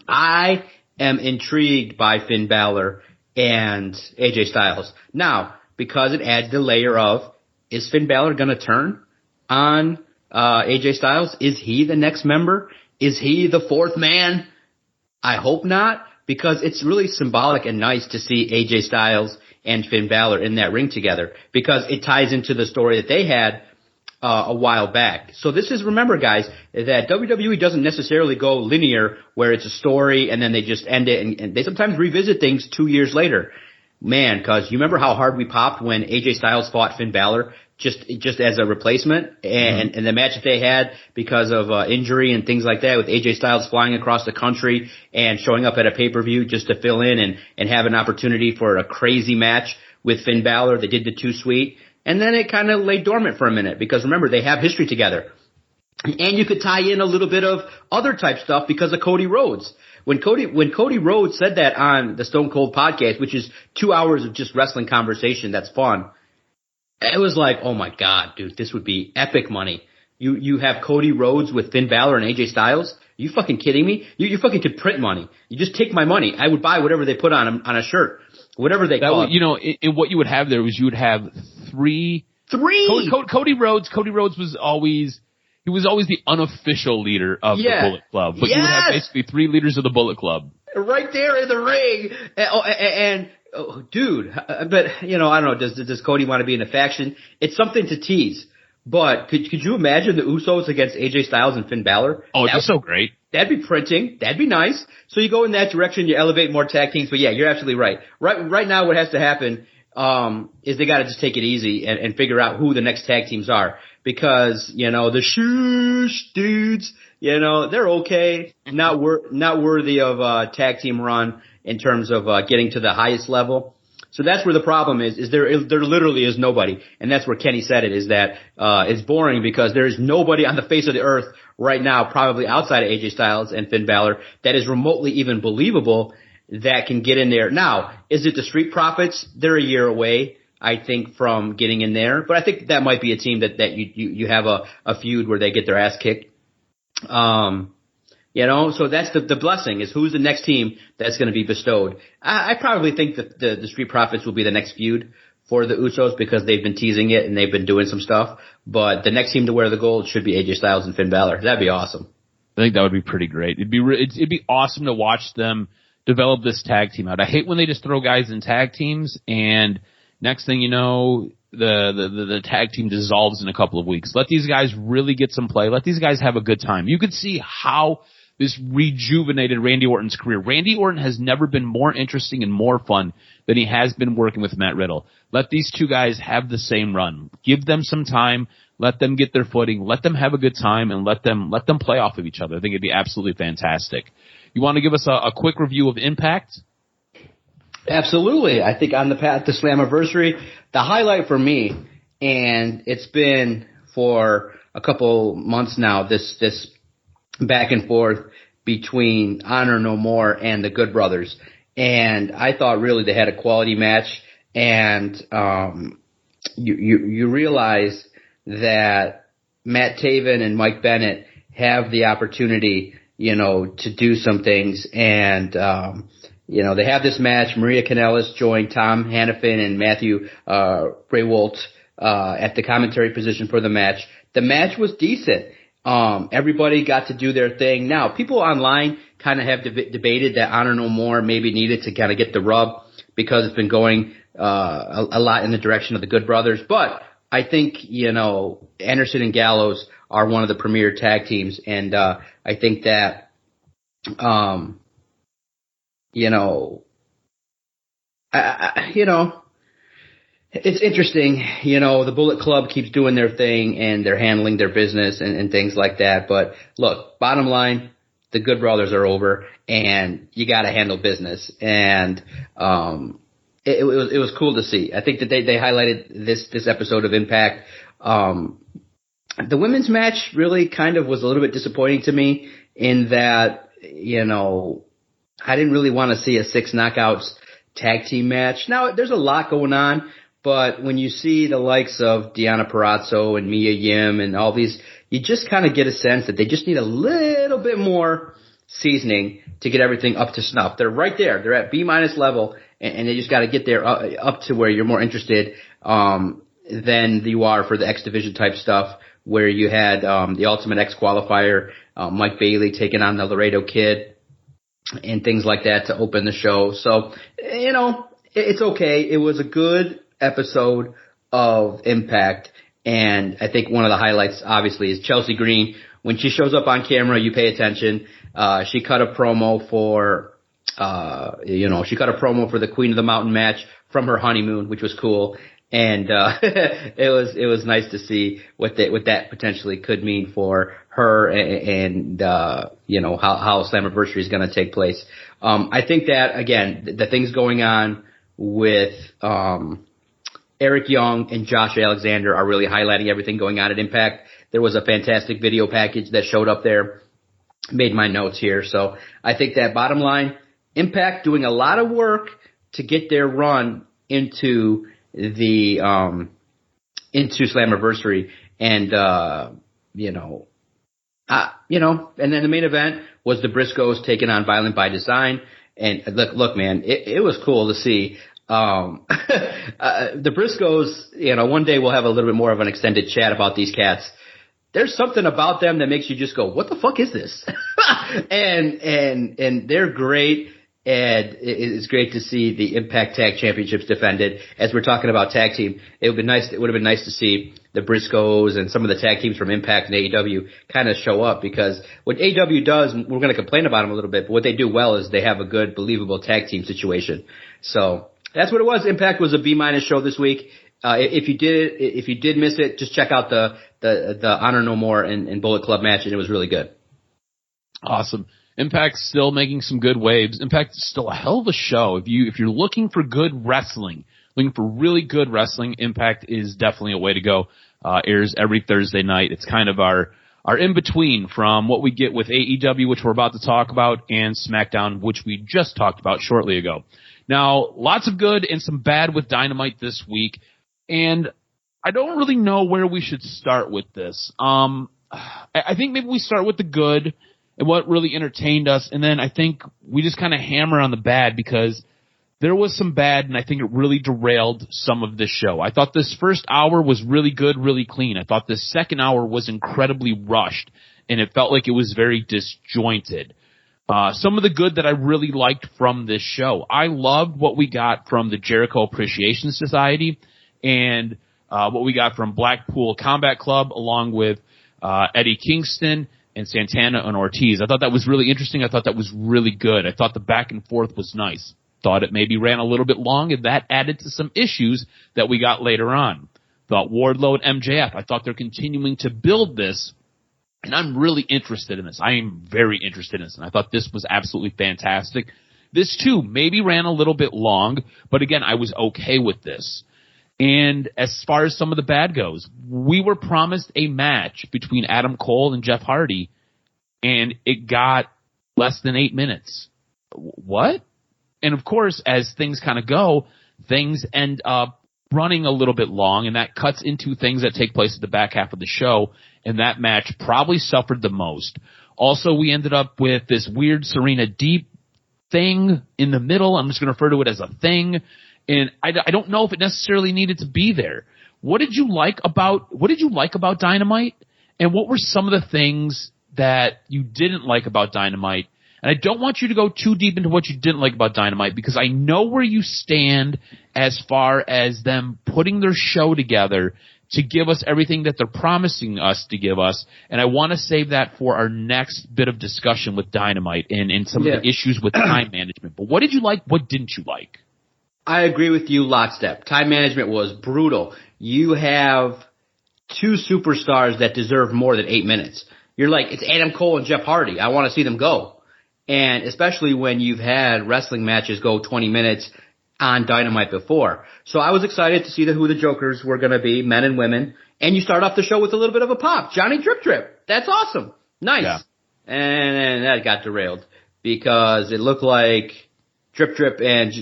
I am intrigued by Finn Balor and AJ Styles. Now, because it adds the layer of, is Finn Balor going to turn on AJ Styles? Is he the next member? Is he the fourth man? I hope not, because it's really symbolic and nice to see AJ Styles and Finn Balor in that ring together, because it ties into the story that they had a while back. So this is, remember guys, that WWE doesn't necessarily go linear where it's a story and then they just end it, and they sometimes revisit things 2 years later. Man, cause you remember how hard we popped when AJ Styles fought Finn Balor just as a replacement, and the match that they had because of injury and things like that, with AJ Styles flying across the country and showing up at a pay-per-view just to fill in and have an opportunity for a crazy match with Finn Balor. They did the Too Sweet. And then it kind of lay dormant for a minute because remember, they have history together. And you could tie in a little bit of other type stuff because of Cody Rhodes. When Cody Rhodes said that on the Stone Cold podcast, which is 2 hours of just wrestling conversation, that's fun. It was like, oh my God, dude, this would be epic money. You have Cody Rhodes with Finn Balor and AJ Styles? Are you fucking kidding me? You fucking could print money. You just take my money. I would buy whatever they put on a shirt. Whatever they call it. You know, what you would have there was you would have three. Cody Rhodes was always the unofficial leader of the Bullet Club, but you would have basically 3 leaders of the Bullet Club right there in the ring. Dude, but you know, I don't know. Does Cody want to be in a faction? It's something to tease. But could you imagine the Usos against AJ Styles and Finn Balor? Oh, it'd be so great. That'd be printing. That'd be nice. So you go in that direction, you elevate more tag teams. But yeah, you're absolutely right. Right now what has to happen is they got to just take it easy and figure out who the next tag teams are. Because, you know, the Shoosh dudes, you know, they're okay. Not worthy of a tag team run in terms of getting to the highest level. So that's where the problem is there literally is nobody. And that's where Kenny said it, is that it's boring because there is nobody on the face of the earth right now, probably outside of AJ Styles and Finn Balor, that is remotely even believable that can get in there. Now, is it the Street Profits? They're a year away, I think, from getting in there. But I think that might be a team that you have a feud where they get their ass kicked. You know, so that's the blessing, is who's the next team that's going to be bestowed. I probably think that the Street Profits will be the next feud for the Usos because they've been teasing it and they've been doing some stuff. But the next team to wear the gold should be AJ Styles and Finn Balor. That'd be awesome. I think that would be pretty great. It'd be awesome to watch them develop this tag team out. I hate when they just throw guys in tag teams and next thing you know, the tag team dissolves in a couple of weeks. Let these guys really get some play. Let these guys have a good time. You could see how this rejuvenated Randy Orton's career. Randy Orton has never been more interesting and more fun than he has been working with Matt Riddle. Let these two guys have the same run. Give them some time. Let them get their footing. Let them have a good time, and let them play off of each other. I think it'd be absolutely fantastic. You want to give us a quick review of Impact? Absolutely. I think on the path to Slammiversary, the highlight for me, and it's been for a couple months now, this back and forth between Honor No More and the Good Brothers. And I thought really they had a quality match, and you realize that Matt Taven and Mike Bennett have the opportunity, you know, to do some things. And you know, they have this match. Maria Kanellis joined Tom Hannafin and Matthew Rehwoldt at the commentary position for the match. The match was decent. Everybody got to do their thing. Now, people online kind of have debated that Honor No More maybe needed to kind of get the rub because it's been going a lot in the direction of the Good Brothers. But I think, you know, Anderson and Gallows are one of the premier tag teams, and I think that you know, it's interesting. You know, the Bullet Club keeps doing their thing and they're handling their business and things like that. But look, bottom line, the Good Brothers are over and you got to handle business. And it was cool to see. I think that they highlighted this episode of Impact. The women's match really kind of was a little bit disappointing to me in that, you know, I didn't really want to see a 6 knockouts tag team match. Now, there's a lot going on, but when you see the likes of Deonna Purrazzo and Mia Yim and all these, you just kind of get a sense that they just need a little bit more seasoning to get everything up to snuff. They're right there. They're at B- level, and they just got to get there up to where you're more interested than you are for the X Division type stuff, where you had the Ultimate X qualifier, Mike Bailey taking on the Laredo Kid, and things like that to open the show. So, you know, it's okay. It was a good episode of Impact. And I think one of the highlights, obviously, is Chelsea Green. When she shows up on camera, you pay attention. She cut a promo for, the Queen of the Mountain match from her honeymoon, which was cool. And, it was nice to see what that potentially could mean for her and how Slammiversary is going to take place. I think that, again, the things going on with, Eric Young and Josh Alexander are really highlighting everything going on at Impact. There was a fantastic video package that showed up there. Made my notes here. So I think that bottom line, Impact doing a lot of work to get their run into the into Slammiversary, and and then the main event was the Briscoes taking on Violent by Design. And look, man, it was cool to see. The Briscoes, one day we'll have a little bit more of an extended chat about these cats. There's something about them that makes you just go, what the fuck is this? and they're great. And it's great to see the Impact Tag Championships defended. As we're talking about tag team, it would have been nice to see the Briscoes and some of the tag teams from Impact and AEW kind of show up, because what AEW does, we're going to complain about them a little bit, but what they do well is they have a good, believable tag team situation. So that's what it was. Impact was a B- show this week. If you did miss it, just check out the Honor No More and Bullet Club match, and it was really good. Awesome. Impact's still making some good waves. Impact is still a hell of a show. If you're looking for good wrestling, looking for really good wrestling, Impact is definitely a way to go. Airs every Thursday night. It's kind of our in-between from what we get with AEW, which we're about to talk about, and SmackDown, which we just talked about shortly ago. Now, lots of good and some bad with Dynamite this week, and I don't really know where we should start with this. I think maybe we start with the good and what really entertained us, and then I think we just kind of hammer on the bad, because there was some bad, and I think it really derailed some of this show. I thought this first hour was really good, really clean. I thought this second hour was incredibly rushed, and it felt like it was very disjointed. Some of the good that I really liked from this show, I loved what we got from the Jericho Appreciation Society and what we got from Blackpool Combat Club, along with Eddie Kingston and Santana and Ortiz. I thought that was really interesting. I thought that was really good. I thought the back and forth was nice. Thought it maybe ran a little bit long, and that added to some issues that we got later on. Thought Wardlow and MJF, I thought they're continuing to build this, and I'm really interested in this. I am very interested in this, and I thought this was absolutely fantastic. This, too, maybe ran a little bit long, but again, I was okay with this. And as far as some of the bad goes, we were promised a match between Adam Cole and Jeff Hardy, and it got less than 8 minutes. What? And of course, as things kind of go, things end up running a little bit long, and that cuts into things that take place at the back half of the show, and that match probably suffered the most. Also, we ended up with this weird Serena Deep thing in the middle. I'm just going to refer to it as a thing. And I don't know if it necessarily needed to be there. What did you like about Dynamite? And what were some of the things that you didn't like about Dynamite? And I don't want you to go too deep into what you didn't like about Dynamite, because I know where you stand as far as them putting their show together to give us everything that they're promising us to give us. And I want to save that for our next bit of discussion with Dynamite and some of the issues with time management. But what did you like? What didn't you like? I agree with you lockstep. Time management was brutal. You have two superstars that deserve more than 8 minutes. You're like, it's Adam Cole and Jeff Hardy. I want to see them go. And especially when you've had wrestling matches go 20 minutes on Dynamite before. So I was excited to see who the Jokers were going to be, men and women. And you start off the show with a little bit of a pop. Johnny Drip Drip. That's awesome. Nice. Yeah. And that got derailed because it looked like Drip Drip and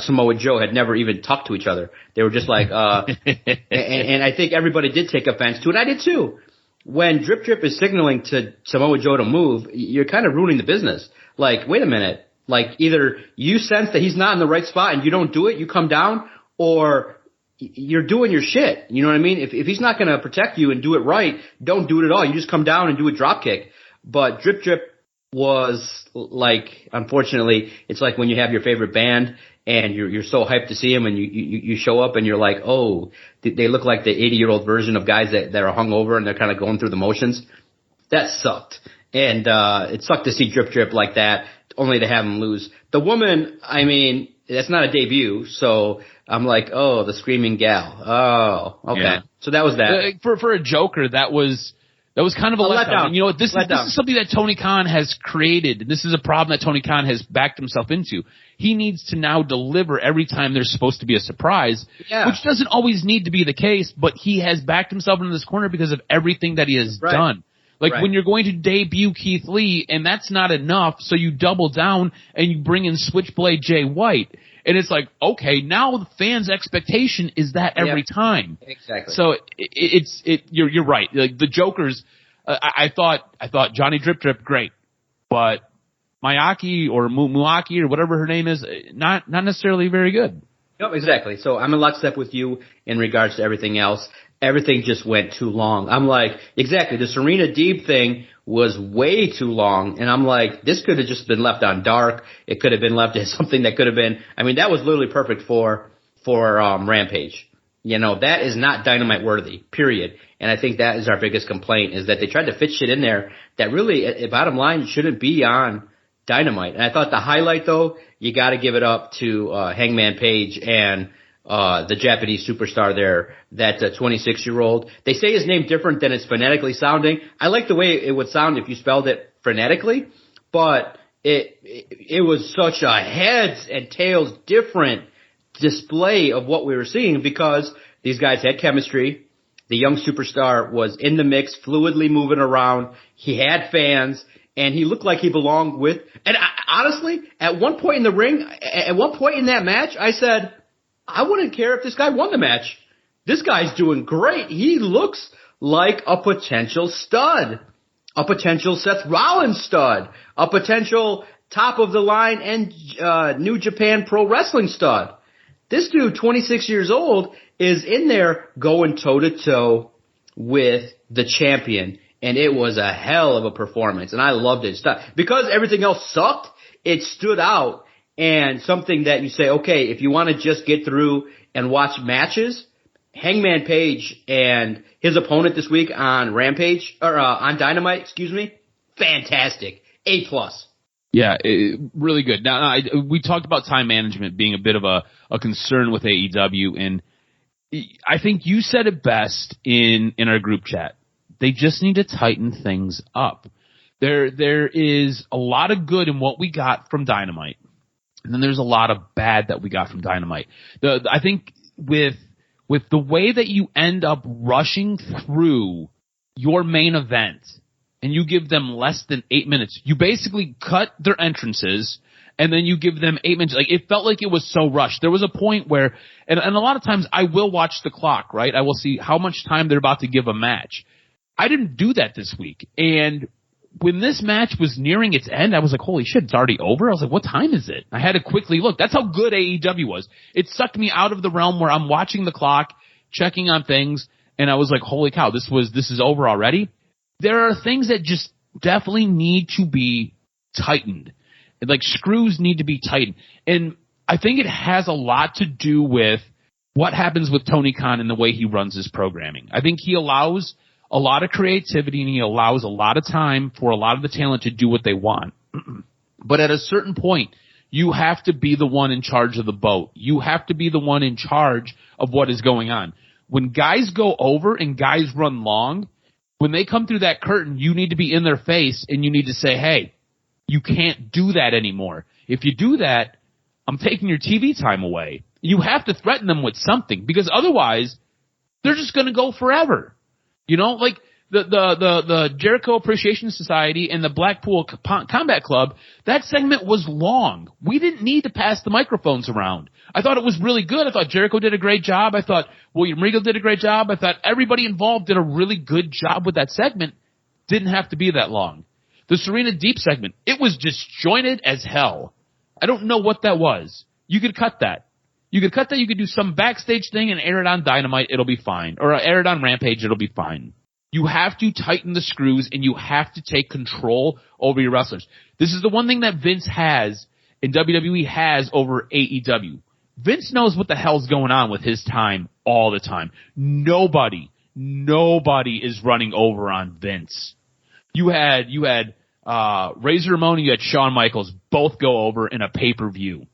Samoa Joe had never even talked to each other. They were just like, and I think everybody did take offense to it. I did too. When Drip Drip is signaling to Samoa Joe to move, you're kind of ruining the business. Like, wait a minute. Like, either you sense that he's not in the right spot and you don't do it, you come down, or you're doing your shit. You know what I mean? If he's not going to protect you and do it right, don't do it at all. You just come down and do a drop kick. But Drip Drip was like, unfortunately, it's like when you have your favorite band and you're so hyped to see them, and you show up and you're like, oh, they look like the 80-year-old version of guys that are hungover and they're kind of going through the motions. That sucked. And it sucked to see Drip Drip like that, only to have him lose. The woman, I mean, that's not a debut, so I'm like, oh, the screaming gal. Oh, okay. Yeah. So that was that. For a Joker, that was kind of a letdown. And you know what? This is something that Tony Khan has created. This is a problem that Tony Khan has backed himself into. He needs to now deliver every time there's supposed to be a surprise, which doesn't always need to be the case, but he has backed himself into this corner because of everything that he has done. Like when you're going to debut Keith Lee, and that's not enough, so you double down and you bring in Switchblade Jay White. And it's like, okay, now the fans' expectation is that every time. Exactly. So you're right. Like the Jokers, I thought Johnny Drip Drip great, but Mayaki or Muaki or whatever her name is, not necessarily very good. Yep, exactly. So I'm in lockstep with you in regards to everything else. Everything just went too long. I'm like, exactly, the Serena Deeb thing was way too long, and I'm like, this could have just been left on dark. It could have been left as something that could have been, I mean, that was literally perfect for Rampage. You know, that is not Dynamite worthy, period. And I think that is our biggest complaint, is that they tried to fit shit in there that really, bottom line, shouldn't be on Dynamite. And I thought the highlight, though, you got to give it up to Hangman Page and the Japanese superstar there, that 26-year-old. They say his name different than it's phonetically sounding. I like the way it would sound if you spelled it phonetically, but it was such a heads and tails different display of what we were seeing, because these guys had chemistry. The young superstar was in the mix, fluidly moving around. He had fans, and he looked like he belonged with. And honestly, at one point in the ring, at one point in that match, I said, I wouldn't care if this guy won the match. This guy's doing great. He looks like a potential stud, a potential Seth Rollins stud, a potential top of the line and New Japan Pro Wrestling stud. This dude, 26 years old, is in there going toe to toe with the champion, and it was a hell of a performance, and I loved it. Because everything else sucked, it stood out. And something that you say, okay, if you want to just get through and watch matches, Hangman Page and his opponent this week on Rampage, or on Dynamite, fantastic. A+. Yeah, really good. Now, we talked about time management being a bit of a concern with AEW, and I think you said it best in our group chat. They just need to tighten things up. There is a lot of good in what we got from Dynamite. And then there's a lot of bad that we got from Dynamite. I think with the way that you end up rushing through your main event and you give them less than 8 minutes, you basically cut their entrances and then you give them 8 minutes. Like, it felt like it was so rushed. There was a point where, and a lot of times I will watch the clock, right? I will see how much time they're about to give a match. I didn't do that this week. And when this match was nearing its end, I was like, holy shit, it's already over? I was like, what time is it? I had to quickly look. That's how good AEW was. It sucked me out of the realm where I'm watching the clock, checking on things, and I was like, holy cow, this is over already? There are things that just definitely need to be tightened. Like, screws need to be tightened. And I think it has a lot to do with what happens with Tony Khan and the way he runs his programming. I think he allows a lot of creativity, and he allows a lot of time for a lot of the talent to do what they want. But at a certain point, you have to be the one in charge of the boat. You have to be the one in charge of what is going on. When guys go over and guys run long, when they come through that curtain, you need to be in their face, and you need to say, hey, you can't do that anymore. If you do that, I'm taking your TV time away. You have to threaten them with something, because otherwise, they're just going to go forever. You know, like the Jericho Appreciation Society and the Blackpool Combat Club, that segment was long. We didn't need to pass the microphones around. I thought it was really good. I thought Jericho did a great job. I thought William Regal did a great job. I thought everybody involved did a really good job with that segment. Didn't have to be that long. The Serena Deep segment, it was disjointed as hell. I don't know what that was. You could cut that. You could cut that. You could do some backstage thing and air it on Dynamite. It'll be fine. Or air it on Rampage. It'll be fine. You have to tighten the screws, and you have to take control over your wrestlers. This is the one thing that Vince has and WWE has over AEW. Vince knows what the hell's going on with his time all the time. Nobody is running over on Vince. You had Razor Ramon and you had Shawn Michaels both go over in a pay-per-view.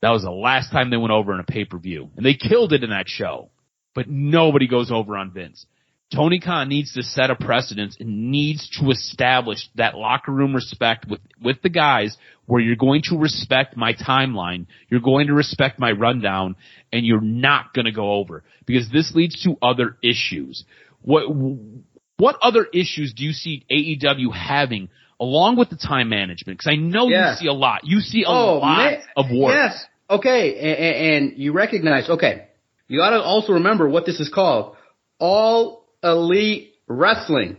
That was the last time they went over in a pay-per-view. And they killed it in that show. But nobody goes over on Vince. Tony Khan needs to set a precedence and needs to establish that locker room respect with the guys where you're going to respect my timeline, you're going to respect my rundown, and you're not going to go over. Because this leads to other issues. What other issues do you see AEW having along with the time management? Because I know you see a lot. You see a lot of work. Yes. Okay. And you recognize, you got to also remember what this is called. All Elite Wrestling.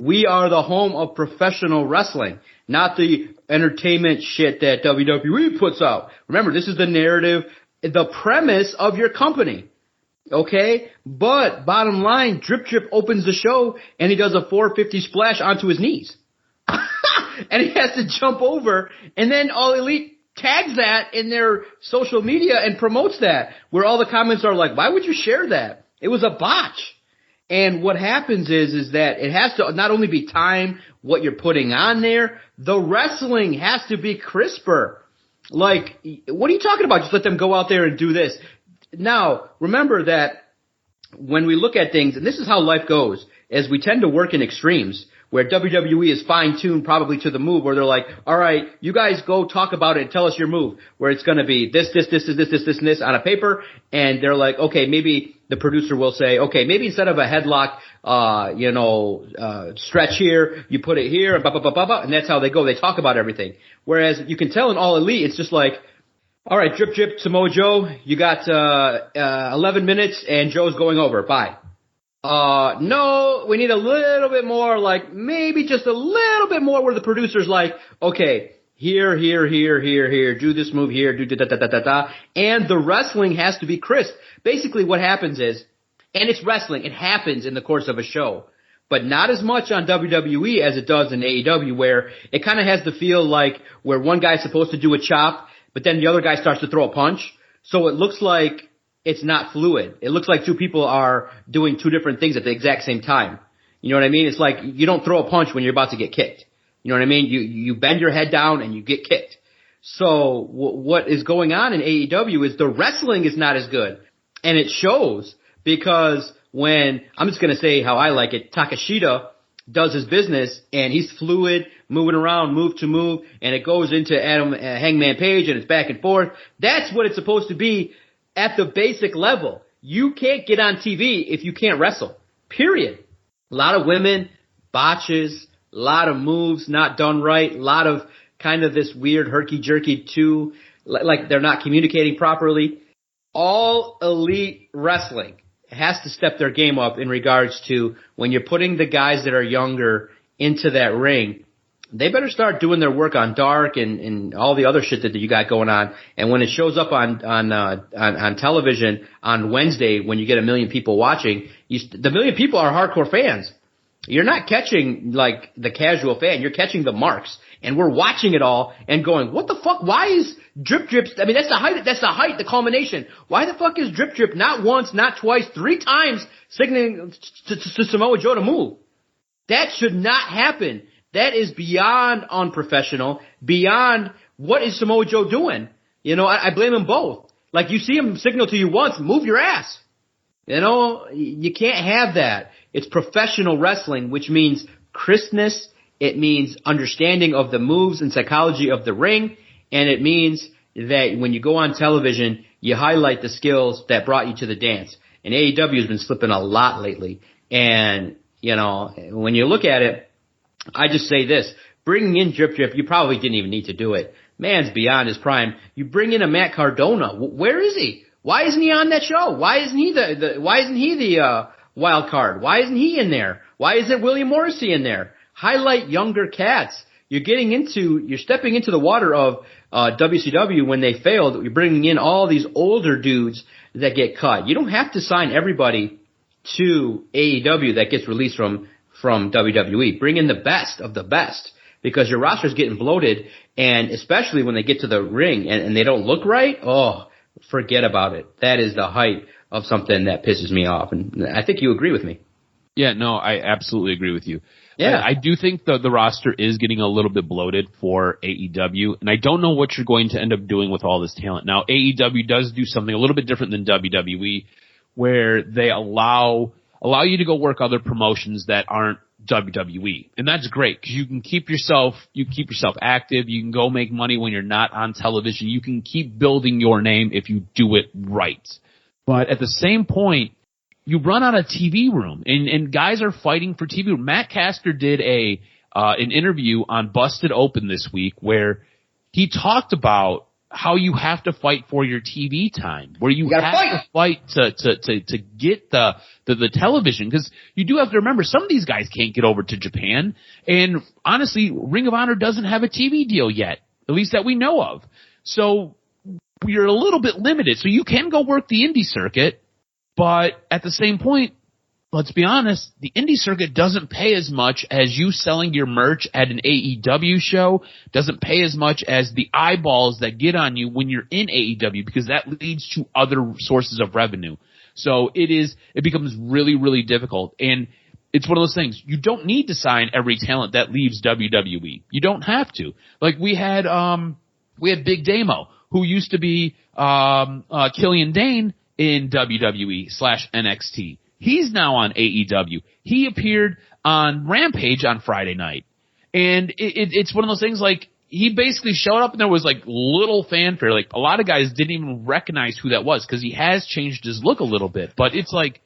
We are the home of professional wrestling, not the entertainment shit that WWE puts out. Remember, this is the narrative, the premise of your company. Okay? But bottom line, Drip Drip opens the show and he does a 450 splash onto his knees. And he has to jump over, and then All Elite tags that in their social media and promotes that, where all the comments are like, why would you share that? It was a botch. And what happens is that it has to not only be time, what you're putting on there, the wrestling has to be crisper. Like, what are you talking about? Just let them go out there and do this. Now, remember that when we look at things, and this is how life goes, as we tend to work in extremes, where WWE is fine-tuned probably to the move, where they're like, all right, you guys go talk about it and tell us your move, where it's going to be this, and this on a paper, and they're like, okay, maybe the producer will say, okay, maybe instead of a headlock, stretch here, you put it here, and and that's how they go. They talk about everything. Whereas you can tell in All Elite, it's just like, all right, Drip Drip, Samoa Joe, you got 11 minutes, and Joe's going over. Bye. No, we need a little bit more, like maybe just a little bit more where the producer's like, okay, here, do this move here, do da. And the wrestling has to be crisp. Basically what happens is, and it's wrestling, it happens in the course of a show, but not as much on WWE as it does in AEW, where it kind of has the feel like where one guy's supposed to do a chop, but then the other guy starts to throw a punch. So it looks like it's not fluid. It looks like two people are doing two different things at the exact same time. You know what I mean? It's like you don't throw a punch when you're about to get kicked. You know what I mean? You bend your head down and you get kicked. So what is going on in AEW is the wrestling is not as good. And it shows because when, I'm just going to say how I like it, Takeshita does his business and he's fluid, moving around, move to move, and it goes into Hangman Page and it's back and forth. That's what it's supposed to be at the basic level. You can't get on TV if you can't wrestle. Period. A lot of women, botches, a lot of moves not done right, a lot of kind of this weird herky-jerky too, like they're not communicating properly. All Elite Wrestling has to step their game up in regards to when you're putting the guys that are younger into that ring, they better start doing their work on Dark and all the other shit that you got going on. And when it shows up on television on Wednesday, when you get 1 million people watching, the 1 million people are hardcore fans. You're not catching like the casual fan. You're catching the marks. And we're watching it all and going, what the fuck? Why is Drip Drip? I mean, that's the culmination. Why the fuck is Drip Drip not once, not twice, 3 times signaling to Samoa Joe to move? That should not happen. That is beyond unprofessional, beyond what is Samoa Joe doing? You know, I blame them both. Like, you see him signal to you once, move your ass. You know, you can't have that. It's professional wrestling, which means crispness. It means understanding of the moves and psychology of the ring. And it means that when you go on television, you highlight the skills that brought you to the dance. And AEW has been slipping a lot lately. And, you know, when you look at it, I just say this. Bringing in Drip Drip, you probably didn't even need to do it. Man's beyond his prime. You bring in a Matt Cardona. Where is he? Why isn't he on that show? Why isn't he the wild card? Why isn't he in there? Why isn't William Morrissey in there? Highlight younger cats. You're stepping into the water of WCW when they failed. You're bringing in all these older dudes that get cut. You don't have to sign everybody to AEW that gets released from from WWE. Bring in the best of the best, because your roster's getting bloated, and especially when they get to the ring and they don't look right, oh, forget about it. That is the height of something that pisses me off, and I think you agree with me. Yeah, no, I absolutely agree with you. Yeah. I do think the roster is getting a little bit bloated for AEW, and I don't know what you're going to end up doing with all this talent. Now, AEW does do something a little bit different than WWE, where they allow you to go work other promotions that aren't WWE. And that's great, because you can keep yourself active, you can go make money when you're not on television, you can keep building your name if you do it right. But at the same point, you run out of TV room, and guys are fighting for TV room. Matt Caster did an interview on Busted Open this week where he talked about how you have to fight for your TV time, where you have to fight to get the television, because you do have to remember some of these guys can't get over to Japan, and honestly, Ring of Honor doesn't have a TV deal yet, at least that we know of. So you're a little bit limited. So you can go work the indie circuit. But at the same point, let's be honest, the indie circuit doesn't pay as much as you selling your merch at an AEW show, doesn't pay as much as the eyeballs that get on you when you're in AEW, because that leads to other sources of revenue. So it becomes really, really difficult. And it's one of those things. You don't need to sign every talent that leaves WWE. You don't have to. Like we had Big Damo, who used to be Killian Dane in WWE/NXT. He's now on AEW. He appeared on Rampage on Friday night. And it's one of those things, like, he basically showed up and there was like little fanfare. Like, a lot of guys didn't even recognize who that was, because he has changed his look a little bit. But it's like,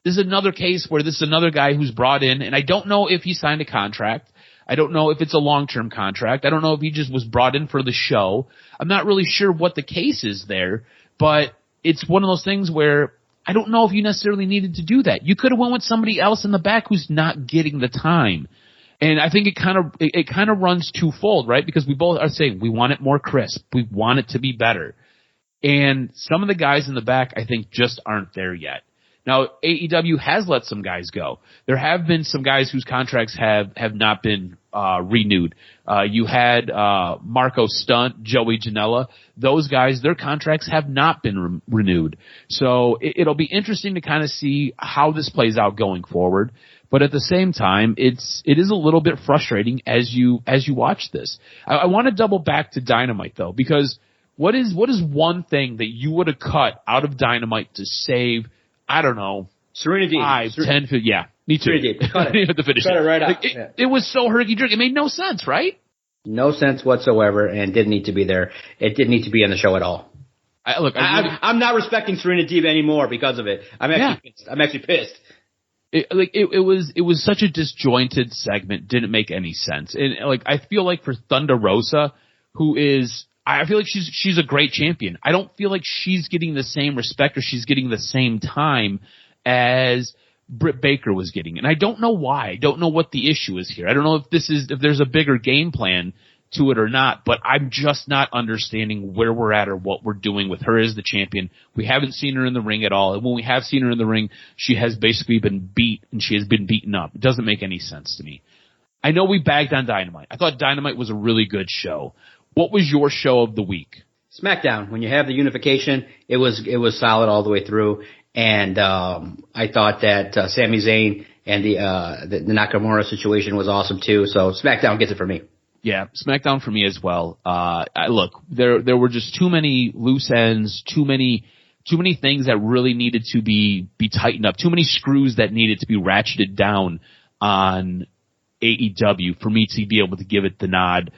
this is another case where this is another guy who's brought in, and I don't know if he signed a contract. I don't know if it's a long-term contract. I don't know if he just was brought in for the show. I'm not really sure what the case is there, but it's one of those things where I don't know if you necessarily needed to do that. You could have went with somebody else in the back who's not getting the time. And I think it kind of runs twofold, right? Because we both are saying we want it more crisp. We want it to be better. And some of the guys in the back, I think, just aren't there yet. Now, AEW has let some guys go. There have been some guys whose contracts have not been renewed. You had Marco Stunt, Joey Janela. Those guys, their contracts have not been renewed. So it'll be interesting to kind of see how this plays out going forward. But at the same time, it is a little bit frustrating as you watch this. I want to double back to Dynamite, though, because what is one thing that you would have cut out of Dynamite to save, I don't know, Serena Deeb. 5, 10, 50, yeah, me too. Serena Deeb. Cut it. Cut it right out. It was so herky-jerky. It made no sense, right? No sense whatsoever, and didn't need to be there. It didn't need to be on the show at all. I'm not respecting Serena Deeb anymore because of it. I'm actually pissed. It was such a disjointed segment, didn't make any sense. And I feel like for Thunder Rosa, I feel like she's a great champion. I don't feel like she's getting the same respect or she's getting the same time as Britt Baker was getting. And I don't know why. I don't know what the issue is here. I don't know if there's a bigger game plan to it or not, but I'm just not understanding where we're at or what we're doing with her as the champion. We haven't seen her in the ring at all. And when we have seen her in the ring, she has basically been beat and she has been beaten up. It doesn't make any sense to me. I know we bagged on Dynamite. I thought Dynamite was a really good show. What was your show of the week? SmackDown. When you have the unification, it was solid all the way through. And I thought that Sami Zayn and the Nakamura situation was awesome too. So SmackDown gets it for me. Yeah, SmackDown for me as well. Look, there were just too many loose ends, too many things that really needed to be tightened up, too many screws that needed to be ratcheted down on AEW for me to be able to give it the nod.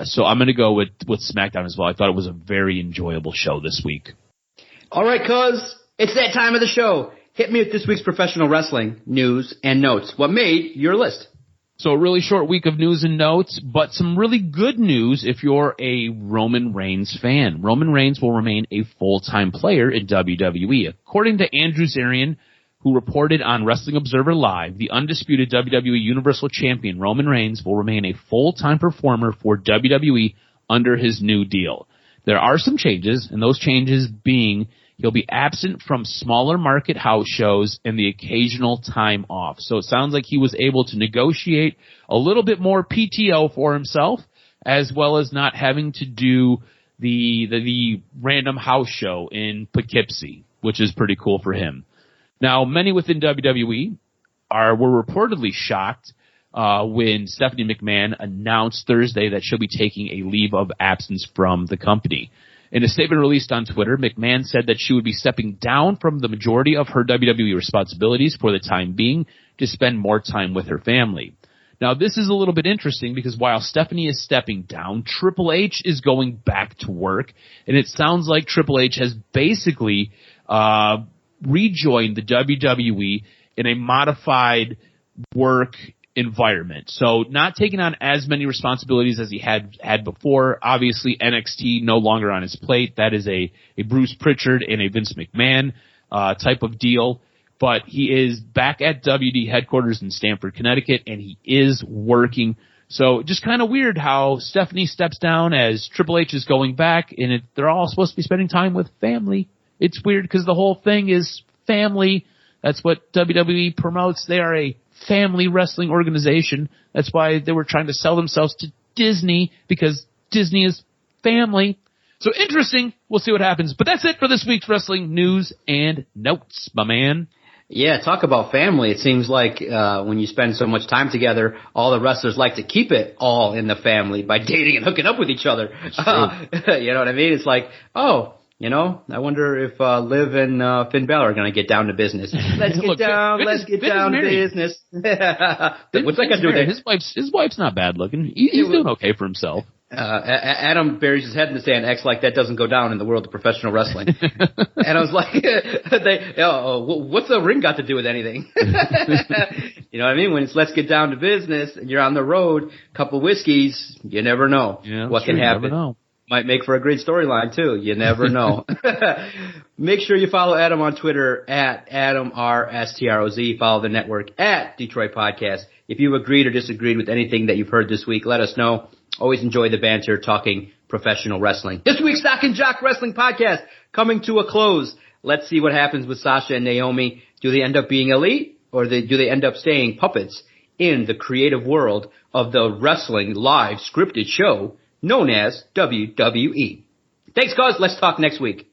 So I'm going to go with SmackDown as well. I thought it was a very enjoyable show this week. All right, cuz, it's that time of the show. Hit me with this week's professional wrestling news and notes. What made your list? So a really short week of news and notes, but some really good news if you're a Roman Reigns fan. Roman Reigns will remain a full-time player in WWE. According to Andrew Zarian, who reported on Wrestling Observer Live, the undisputed WWE Universal Champion Roman Reigns will remain a full-time performer for WWE under his new deal. There are some changes, and those changes being He'll be absent from smaller market house shows and the occasional time off. So it sounds like he was able to negotiate a little bit more PTO for himself, as well as not having to do the random house show in Poughkeepsie, which is pretty cool for him. Now, many within WWE were reportedly shocked when Stephanie McMahon announced Thursday that she'll be taking a leave of absence from the company. In a statement released on Twitter, McMahon said that she would be stepping down from the majority of her WWE responsibilities for the time being to spend more time with her family. Now, this is a little bit interesting because while Stephanie is stepping down, Triple H is going back to work, and it sounds like Triple H has basically rejoined the WWE in a modified work environment. So not taking on as many responsibilities as he had before. Obviously, NXT no longer on his plate. That is a Bruce Pritchard and a Vince McMahon type of deal. But he is back at WD headquarters in Stamford, Connecticut, and he is working. So just kind of weird how Stephanie steps down as Triple H is going back, and they're all supposed to be spending time with family. It's weird because the whole thing is family. That's what WWE promotes. They are a family wrestling organization. That's why they were trying to sell themselves to Disney, because Disney is family. So interesting. We'll see what happens. But that's it for this week's wrestling news and notes, my man. Yeah, talk about family. It seems like when you spend so much time together, all the wrestlers like to keep it all in the family by dating and hooking up with each other. You know what I mean? It's like, oh, you know, I wonder if Liv and Finn Balor are going to get down to business. Let's get down to business. What's that got to do with it? His wife's not bad looking. He's doing okay for himself. Adam buries his head in the sand, acts like that doesn't go down in the world of professional wrestling. And I was like, what's the ring got to do with anything? You know what I mean? When it's let's get down to business and you're on the road, couple whiskeys, you never know what can happen. Never know. Might make for a great storyline too. You never know. Make sure you follow Adam on Twitter at AdamRSTROZ. Follow the network at Detroit Podcast. If you agreed or disagreed with anything that you've heard this week, let us know. Always enjoy the banter talking professional wrestling. This week's DocNJock Wrestling Podcast coming to a close. Let's see what happens with Sasha and Naomi. Do they end up being elite, or do they end up staying puppets in the creative world of the wrestling live scripted show known as WWE? Thanks, guys. Let's talk next week.